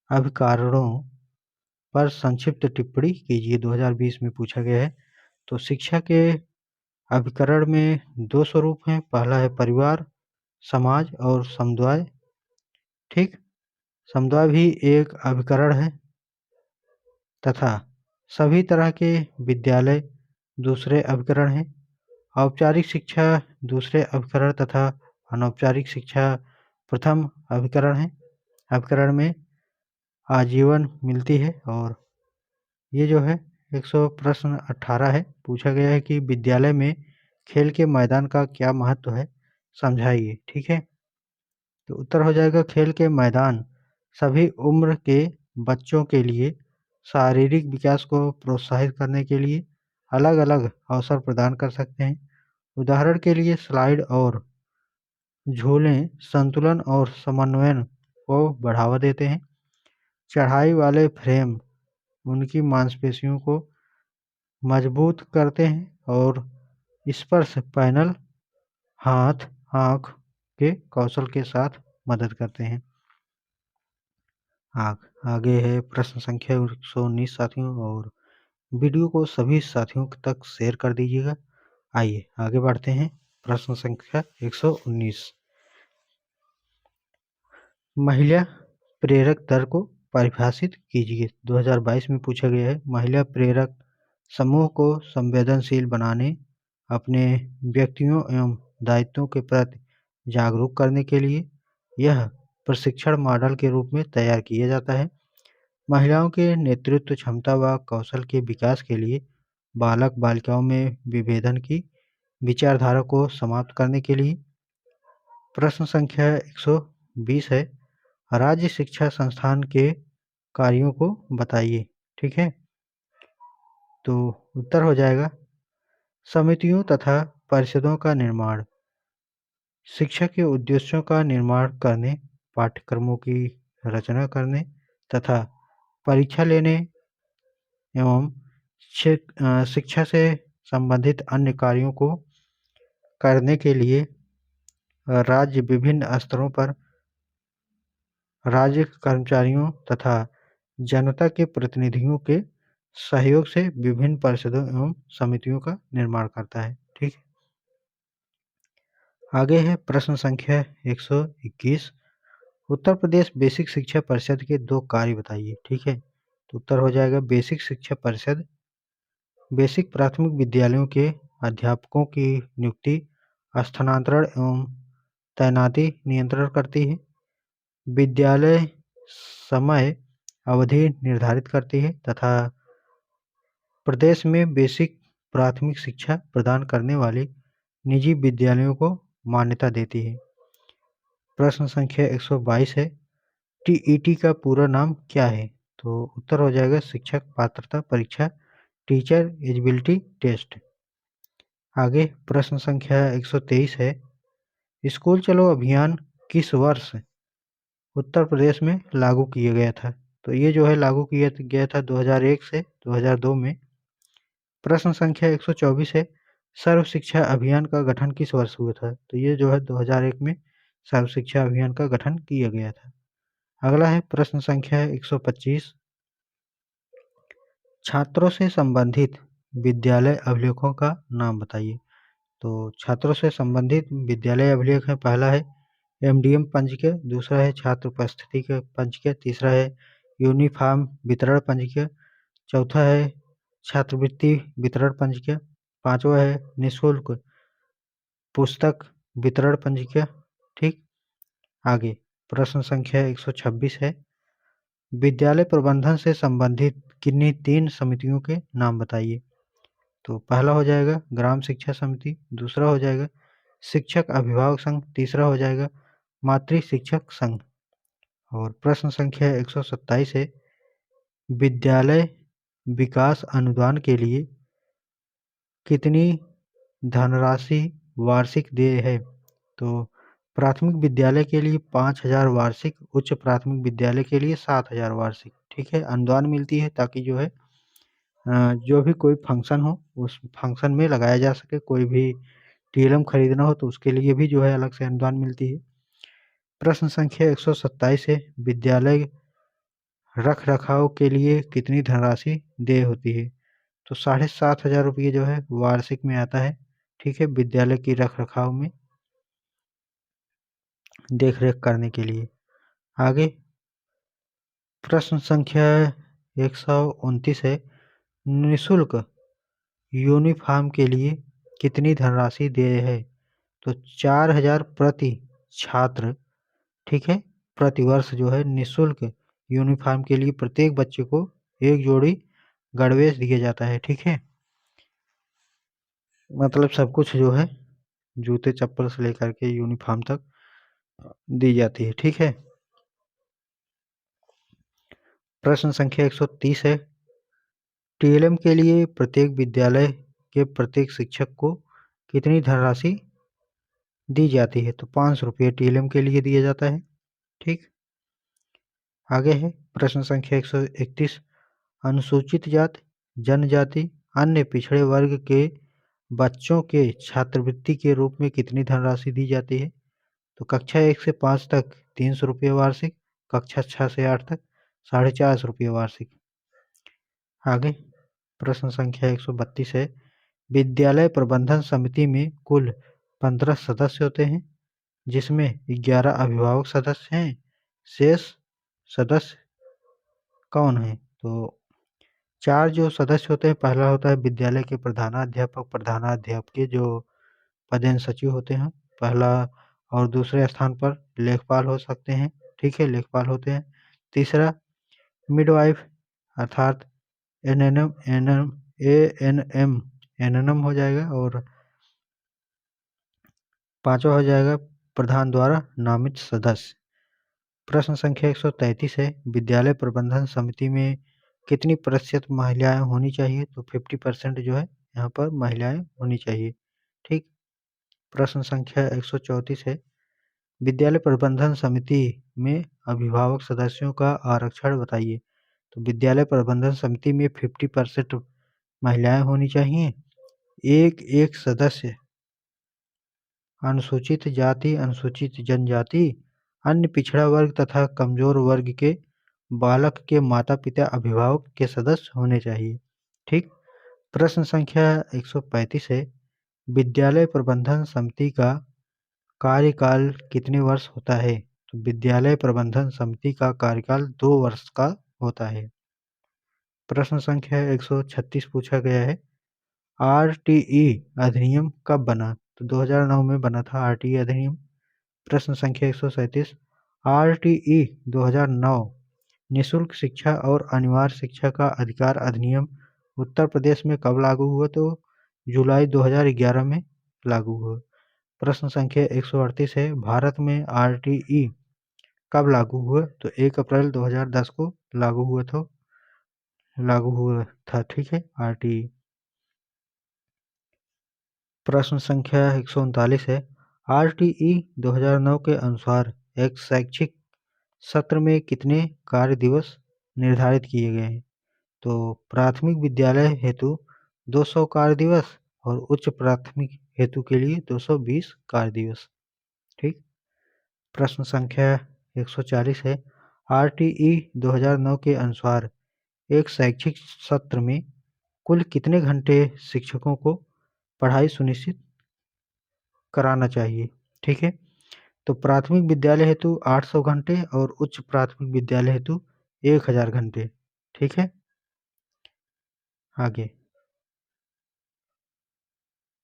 अभिकारणों पर संक्षिप्त टिप्पणी कीजिए। 2020 में पूछा गया है। तो शिक्षा के अभिकरण में 2 स्वरूप हैं। पहला है परिवार, समाज और समुदाय। ठीक, समुदाय भी एक अभिकरण है, तथा सभी तरह के विद्यालय दूसरे अभिकरण हैं। औपचारिक शिक्षा दूसरे अभिकरण तथा अनौपचारिक शिक्षा प्रथम अभिकरण है। अभिकरण में आजीवन मिलती है। और ये जो है 100 प्रश्न 18 है। पूछा गया है कि विद्यालय में खेल के मैदान का क्या महत्व है, समझाइए। ठीक है, तो उत्तर हो जाएगा खेल के मैदान सभी उम्र के बच्चों के लिए शारीरिक विकास को प्रोत्साहित करने के लिए अलग-अलग अवसर प्रदान कर सकते हैं। उदाहरण के लिए स्लाइड और झूले संतुलन और समन्वय को बढ़ावा देते हैं। चढ़ाई वाले फ्रेम उनकी मांसपेशियों को मजबूत करते हैं, और स्पर्श पैनल हाथ आँख के कौशल के साथ मदद करते हैं। आगे है प्रश्न संख्या 119 साथियों, और वीडियो को सभी साथियों तक शेयर कर दीजिएगा। आइए आगे बढ़ते हैं। प्रश्न संख्या 119, महिला प्रेरक दर को परिभाषित कीजिए। 2022 में पूछा गया है। महिला प्रेरक समूह को संवेदनशील बनाने, अपने व्यक्तियों एवं दायित्वों के प्रति जागरूक करने के लिए यह प्रशिक्षण मॉडल के रूप में तैयार किया जाता है। महिलाओं के नेतृत्व क्षमता व कौशल के विकास के लिए बालक बालिकाओं में विभेदन की विचारधारा को समाप्त करने के लिए। प्रश्न संख्या 120 है, राज्य शिक्षा संस्थान के कार्यों को बताइए। ठीक है, तो उत्तर हो जाएगा समितियों तथा परिषदों का निर्माण, शिक्षा के उद्देश्यों का निर्माण करने, पाठ्यक्रमों की रचना करने तथा परीक्षा लेने एवं शिक्षा से संबंधित अन्य कार्यों को करने के लिए राज्य विभिन्न स्तरों पर राज्य कर्मचारियों तथा जनता के प्रतिनिधियों के सहयोग से विभिन्न परिषदों एवं समितियों का निर्माण करता है। ठीक है, आगे है प्रश्न संख्या 121, उत्तर प्रदेश बेसिक शिक्षा परिषद के 2 कार्य बताइए। ठीक है, तो उत्तर हो जाएगा बेसिक शिक्षा परिषद बेसिक प्राथमिक विद्यालयों के अध्यापकों की नियुक्ति, स्थानांतरण एवं तैनाती नियंत्रण करती है, विद्यालय समय अवधि निर्धारित करती है तथा प्रदेश में बेसिक प्राथमिक शिक्षा प्रदान करने वाले निजी विद्यालयों को मान्यता देती है। प्रश्न संख्या 122 है, टीईटी का पूरा नाम क्या है? तो उत्तर हो जाएगा शिक्षक पात्रता परीक्षा, टीचर एलिजिबिलिटी टेस्ट। आगे प्रश्न संख्या 123 है, स्कूल चलो अभियान किस वर्ष उत्तर प्रदेश में लागू किया गया था? तो ये जो है लागू किया गया था 2001 से 2002 में। प्रश्न संख्या 124 है, सर्व शिक्षा अभियान का गठन किस वर्ष हुआ था? तो ये जो है 2001 में सर्व शिक्षा अभियान का गठन किया गया था। अगला है प्रश्न संख्या 125, छात्रों से संबंधित विद्यालय अभिलेखों का नाम बताइए। तो छात्रों से संबंधित विद्यालय अभिलेख है, पहला है एमडीएम पंजिका, दूसरा है छात्र उपस्थिति का पंजिका, तीसरा है यूनिफॉर्म वितरण पंजिका, चौथा है छात्रवृत्ति वितरण पंजिका, पांचवा है निःशुल्क पुस्तक वितरण पंजिका। ठीक, आगे प्रश्न संख्या 126 है, विद्यालय प्रबंधन से संबंधित किन्हीं 3 समितियों के नाम बताइए। तो पहला हो जाएगा ग्राम शिक्षा समिति, दूसरा हो जाएगा शिक्षक अभिभावक संघ, तीसरा हो जाएगा मातृ शिक्षक संघ। और प्रश्न संख्या 127 है, विद्यालय विकास अनुदान के लिए कितनी धनराशि वार्षिक देय है? तो प्राथमिक विद्यालय के लिए 5,000 वार्षिक, उच्च प्राथमिक विद्यालय के लिए 7,000 वार्षिक। ठीक है, अनुदान मिलती है ताकि जो है जो भी कोई फंक्शन हो उस फंक्शन में लगाया जा सके, कोई भी टीएलएम खरीदना हो तो उसके लिए भी जो है अलग से अनुदान मिलती है। प्रश्न संख्या 127 है, विद्यालय रख रखाव के लिए कितनी धनराशि देय होती है? तो 7,500 रुपये जो है वार्षिक में आता है। ठीक है, विद्यालय की रख रखाव में देख रेख करने के लिए। आगे प्रश्न संख्या 129 है, निःशुल्क यूनिफॉर्म के लिए कितनी धनराशि देय है? तो 4,000 प्रति छात्र। ठीक है, प्रति वर्ष जो है निःशुल्क यूनिफॉर्म के लिए प्रत्येक बच्चे को एक जोड़ी गणवेश दिया जाता है। ठीक है, मतलब सब कुछ जो है जूते चप्पल से लेकर के यूनिफॉर्म तक दी जाती है। ठीक है, प्रश्न संख्या 130 है, टीएलएम के लिए प्रत्येक विद्यालय के प्रत्येक शिक्षक को कितनी धनराशि दी जाती है? तो 500 रुपये टीएलएम के लिए दिया जाता है। ठीक, आगे है प्रश्न संख्या 131, अनुसूचित जाति जनजाति अन्य पिछड़े वर्ग के बच्चों के छात्रवृत्ति के रूप में कितनी धनराशि दी जाती है? तो कक्षा 1 से 5 तक 300 रुपये वार्षिक, कक्षा 6 से 8 तक 450 रुपये वार्षिक। आगे प्रश्न संख्या 132 है, विद्यालय प्रबंधन समिति में कुल 15 सदस्य होते हैं, जिसमें 11 अभिभावक सदस्य हैं, शेष सदस्य कौन है? तो 4 जो सदस्य होते हैं, पहला होता है विद्यालय के प्रधानाध्यापक, प्रधानाध्यापकीय जो पदेन सचिव होते हैं, पहला, और दूसरे स्थान पर लेखपाल हो सकते हैं, ठीक है, लेखपाल होते हैं। तीसरा मिडवाइफ अर्थात एएनएम एएनएम हो जाएगा, और पांचवा हो जाएगा प्रधान द्वारा नामित सदस्य। प्रश्न संख्या 133 है, विद्यालय प्रबंधन समिति में कितनी प्रतिशत महिलाएं होनी चाहिए? तो 50% जो है यहाँ पर महिलाएं होनी चाहिए, ठीक। प्रश्न संख्या 134 है, विद्यालय प्रबंधन समिति में अभिभावक सदस्यों का आरक्षण बताइए। तो विद्यालय प्रबंधन समिति में 50% महिलाएं होनी चाहिए। एक सदस्य अनुसूचित जाति, अनुसूचित जनजाति, अन्य पिछड़ा वर्ग तथा कमजोर वर्ग के बालक के माता पिता अभिभावक के सदस्य होने चाहिए, ठीक। प्रश्न संख्या 135 है, विद्यालय प्रबंधन समिति का कार्यकाल कितने वर्ष होता है? तो विद्यालय प्रबंधन समिति का कार्यकाल 2 वर्ष का होता है। प्रश्न संख्या 136 पूछा गया है, आरटीई अधिनियम कब बना? तो 2009 में बना था आरटीई अधिनियम। प्रश्न संख्या 137, आरटीई 2009 निःशुल्क शिक्षा और अनिवार्य शिक्षा का अधिकार अधिनियम उत्तर प्रदेश में कब लागू हुआ? तो जुलाई 2011 में लागू हुआ। प्रश्न संख्या 138 है, भारत में आरटीई कब लागू हुआ? तो 1 अप्रैल 2010 को लागू हुआ था, ठीक है, आरटीई। प्रश्न संख्या 139 है, आरटीई 2009 के अनुसार एक शैक्षिक सत्र में कितने कार्य दिवस निर्धारित किए गए हैं? तो प्राथमिक विद्यालय हेतु 200 कार्य दिवस और उच्च प्राथमिक हेतु के लिए 220 कार्य दिवस, ठीक। प्रश्न संख्या 140 है, आरटीई 2009 के अनुसार एक शैक्षिक सत्र में कुल कितने घंटे शिक्षकों को पढ़ाई सुनिश्चित कराना चाहिए, ठीक है। तो प्राथमिक विद्यालय हेतु 800 घंटे और उच्च प्राथमिक विद्यालय हेतु 1000 घंटे, ठीक है। आगे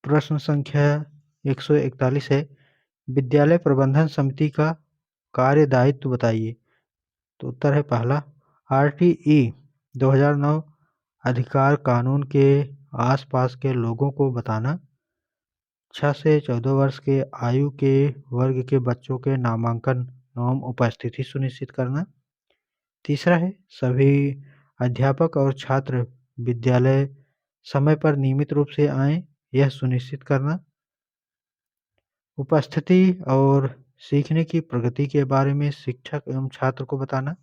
प्रश्न संख्या 141 है, विद्यालय प्रबंधन समिति का कार्य दायित्व बताइए। तो उत्तर है पहला, आरटीई 2009 अधिकार कानून के आसपास के लोगों को बताना, 6 से 14 वर्ष के आयु के वर्ग के बच्चों के नामांकन एवं उपस्थिति सुनिश्चित करना। तीसरा है, सभी अध्यापक और छात्र विद्यालय समय पर नियमित रूप से आएं, यह सुनिश्चित करना। उपस्थिति और सीखने की प्रगति के बारे में शिक्षक एवं छात्र को बताना।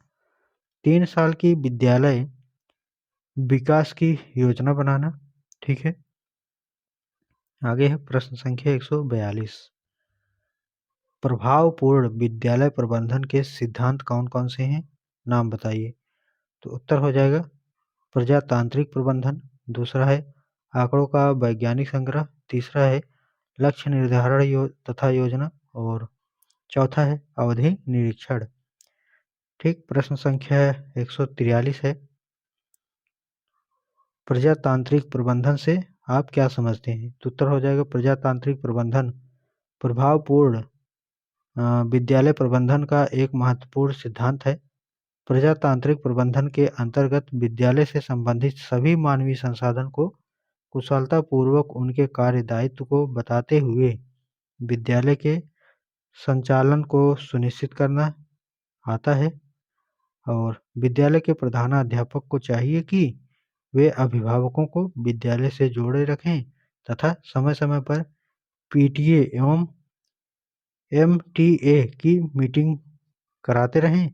3 साल की विद्यालय विकास की योजना बनाना, ठीक है। आगे है प्रश्न संख्या 142, प्रभावपूर्ण विद्यालय प्रबंधन के सिद्धांत कौन कौन से हैं? नाम बताइए। तो उत्तर हो जाएगा प्रजातांत्रिक प्रबंधन, दूसरा है आंकड़ों का वैज्ञानिक संग्रह, तीसरा है लक्ष्य निर्धारण तथा योजना, और चौथा है अवधि निरीक्षण, ठीक। प्रश्न संख्या 143 है, प्रजातांत्रिक प्रबंधन से आप क्या समझते हैं? तो उत्तर हो जाएगा प्रजातांत्रिक प्रबंधन प्रभावपूर्ण विद्यालय प्रबंधन का एक महत्वपूर्ण सिद्धांत है। प्रजातांत्रिक प्रबंधन के अंतर्गत विद्यालय से संबंधित सभी मानवीय संसाधन को कुशलतापूर्वक उनके कार्य दायित्व को बताते हुए विद्यालय के संचालन को सुनिश्चित करना आता है। और विद्यालय के प्रधानाध्यापक को चाहिए कि वे अभिभावकों को विद्यालय से जोड़े रखें तथा समय समय पर पीटीए एवं एमटीए की मीटिंग कराते रहें,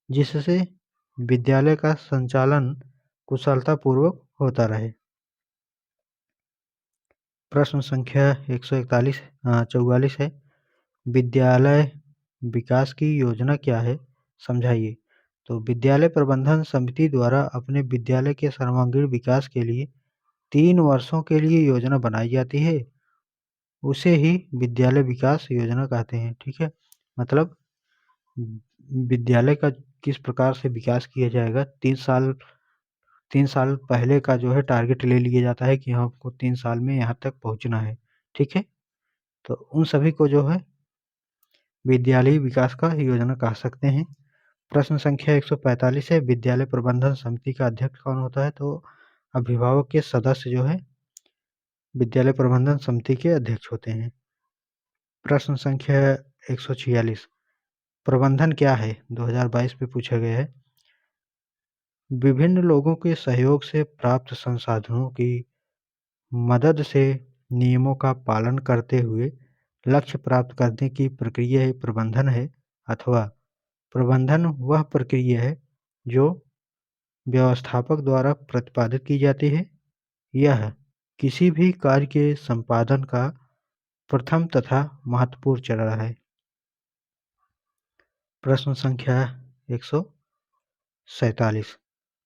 जिससे विद्यालय का संचालन कुशलतापूर्वक होता रहे। प्रश्न संख्या 144 है, विद्यालय विकास की योजना क्या है? समझाइए। तो विद्यालय प्रबंधन समिति द्वारा अपने विद्यालय के सर्वांगीण विकास के लिए 3 वर्षों के लिए योजना बनाई जाती है, उसे ही विद्यालय विकास योजना कहते हैं, ठीक है। मतलब विद्यालय का किस प्रकार से विकास किया जाएगा। 3 साल पहले का जो है टारगेट ले लिया जाता है कि हमको 3 साल में यहाँ तक पहुँचना है, ठीक है? तो उन सभी को जो है विद्यालयी विकास का योजना कह सकते हैं। प्रश्न संख्या 145 है, विद्यालय प्रबंधन समिति का अध्यक्ष कौन होता है? तो अभिभावक के सदस्य जो है विद्यालय प्रबंधन समिति के अध्यक्ष होते हैं। प्रश्न संख्या 146, प्रबंधन क्या है? 2022 में पूछा गया है। विभिन्न लोगों के सहयोग से प्राप्त संसाधनों की मदद से नियमों का पालन करते हुए लक्ष्य प्राप्त करने की प्रक्रिया ही प्रबंधन है, अथवा प्रबंधन वह प्रक्रिया है जो व्यवस्थापक द्वारा प्रतिपादित की जाती है। यह किसी भी कार्य के संपादन का प्रथम तथा महत्वपूर्ण चरण है। प्रश्न संख्या 147,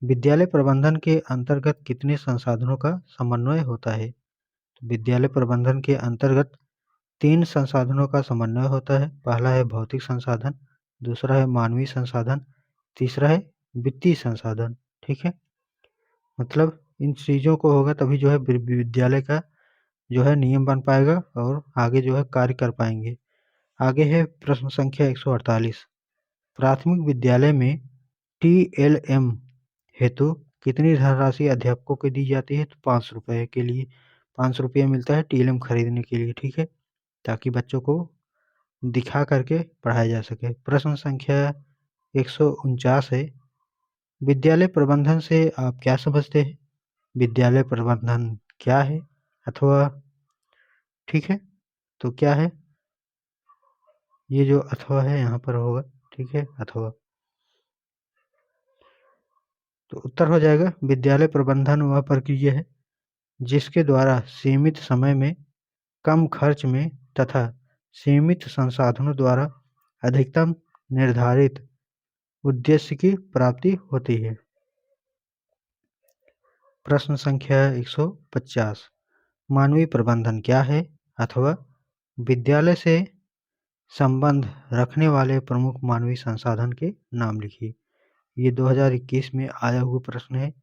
विद्यालय प्रबंधन के अंतर्गत कितने संसाधनों का समन्वय होता है? तो विद्यालय प्रबंधन के अंतर्गत 3 संसाधनों का समन्वय होता है। पहला है भौतिक संसाधन, दूसरा है मानवीय संसाधन, तीसरा है वित्तीय संसाधन, ठीक है? मतलब इन चीज़ों को होगा तभी जो है विद्यालय का जो है नियम बन पाएगा और आगे जो है कार्य कर पाएंगे। आगे है प्रश्न संख्या 148, प्राथमिक विद्यालय में TLM हेतु कितनी धनराशि अध्यापकों को दी जाती है? तो 5 रुपये के लिए 500 रुपये मिलता है TLM खरीदने के लिए, ठीक है? ताकि बच्चों को दिखा करके पढ़ाया जा सके। प्रश्न संख्या 149 है, विद्यालय प्रबंधन से आप क्या समझते हैं? विद्यालय प्रबंधन क्या है? अथवा ठीक है, तो क्या है? ये जो अथवा है यहाँ पर होगा, ठीक है? अथवा तो उत्तर हो जाएगा विद्यालय प्रबंधन वह प्रक्रिया है जिसके द्वारा सीमित समय में, कम खर्च में तथा सीमित संसाधनों द्वारा अधिकतम निर्धारित उद्देश्य की प्राप्ति होती है। प्रश्न संख्या 150, मानवीय प्रबंधन क्या है? अथवा विद्यालय से संबंध रखने वाले प्रमुख मानवीय संसाधन के नाम लिखिए। ये 2021 में आया हुआ प्रश्न है।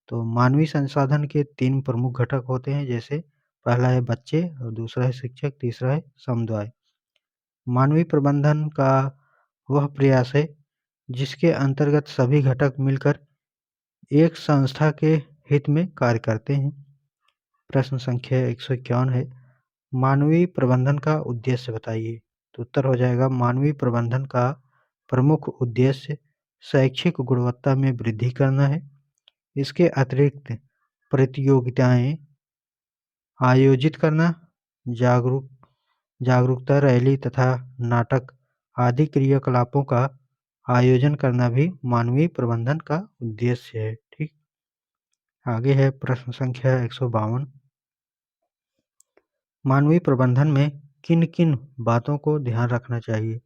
तो मानवीय संसाधन के 3 प्रमुख घटक होते हैं, जैसे पहला है बच्चे और दूसरा है शिक्षक, तीसरा है समुदाय। मानवीय प्रबंधन का वह प्रयास है जिसके अंतर्गत सभी घटक मिलकर एक संस्था के हित में कार्य करते हैं। प्रश्न संख्या 151 है, मानवीय प्रबंधन का उद्देश्य बताइए। तो उत्तर हो जाएगा मानवीय प्रबंधन का प्रमुख उद्देश्य शैक्षिक गुणवत्ता में वृद्धि करना है। इसके अतिरिक्त प्रतियोगिताएं आयोजित करना, जागरूकता रैली तथा नाटक आदि क्रियाकलापों का आयोजन करना भी मानवीय प्रबंधन का उद्देश्य है, ठीक? आगे है प्रश्न संख्या 152, मानवीय प्रबंधन में किन किन बातों को ध्यान रखना चाहिए?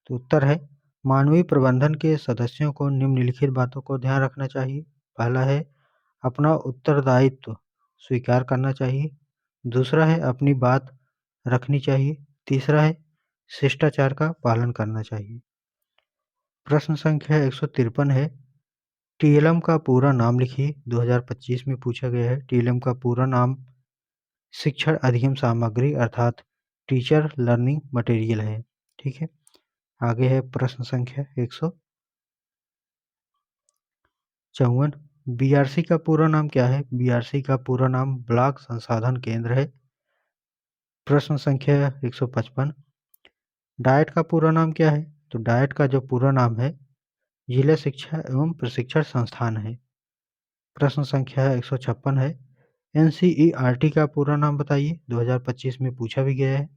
तो उत्तर है मानवीय प्रबंधन के सदस्यों को निम्नलिखित बातों को ध्यान रखना चाहिए। पहला है अपना उत्तरदायित्व स्वीकार करना चाहिए, दूसरा है अपनी बात रखनी चाहिए, तीसरा है शिष्टाचार का पालन करना चाहिए। प्रश्न संख्या 153 है, TLM का पूरा नाम लिखिए। 2025 में पूछा गया है। TLM का पूरा नाम शिक्षण अधिगम सामग्री अर्थात टीचर लर्निंग मटेरियल है, ठीक है? आगे है प्रश्न संख्या 154, BRC का पूरा नाम क्या है? BRC का पूरा नाम ब्लॉक संसाधन केंद्र है। प्रश्न संख्या 155, डाइट का पूरा नाम क्या है? तो डाइट का जो पूरा नाम है जिला शिक्षा एवं प्रशिक्षण संस्थान है। प्रश्न संख्या 156 है, NCERT का पूरा नाम बताइए। 2025 में पूछा भी गया है।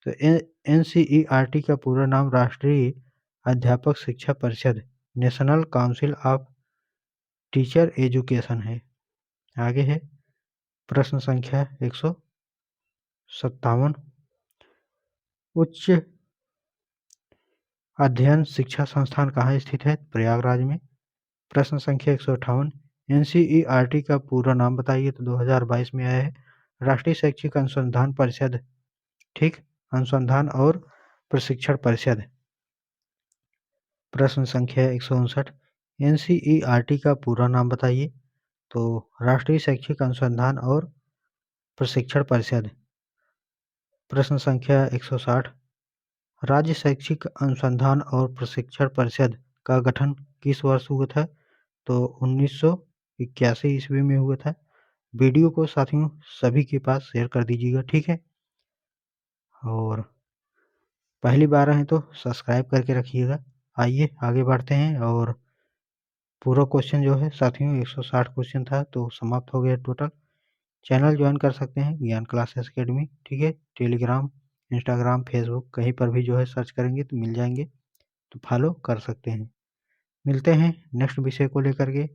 तो NCERT का पूरा नाम राष्ट्रीय अध्यापक शिक्षा परिषद national council of teacher education है। आगे है प्रश्न संख्या 157, उच्च अध्ययन शिक्षा संस्थान कहाँ स्थित है? प्रयागराज में। प्रश्न संख्या 158, NCERT का पूरा नाम बताइए। तो 2022 में आया है राष्ट्रीय शैक्षिक अनुसंधान परिषद, ठीक? अनुसंधान और प्रशिक्षण परिषद। प्रश्न संख्या 159 एनसीईआरटी का पूरा नाम बताइए। तो राष्ट्रीय शैक्षिक अनुसंधान और प्रशिक्षण परिषद। प्रश्न संख्या 160 राज्य शैक्षिक अनुसंधान और प्रशिक्षण परिषद का गठन किस वर्ष हुआ था? तो 1981 ईस्वी में हुआ था। वीडियो को साथियों सभी के पास शेयर कर दीजिएगा, ठीक है। और पहली बार आए तो सब्सक्राइब करके रखिएगा। आइए आगे बढ़ते हैं। और पूरा क्वेश्चन जो है साथियों 160 क्वेश्चन था, तो समाप्त हो गया टोटल। चैनल ज्वाइन कर सकते हैं ज्ञान क्लासेस अकेडमी, ठीक है। टेलीग्राम, इंस्टाग्राम, फेसबुक कहीं पर भी जो है सर्च करेंगे तो मिल जाएंगे, तो फॉलो कर सकते हैं। मिलते हैं नेक्स्ट विषय को लेकर के।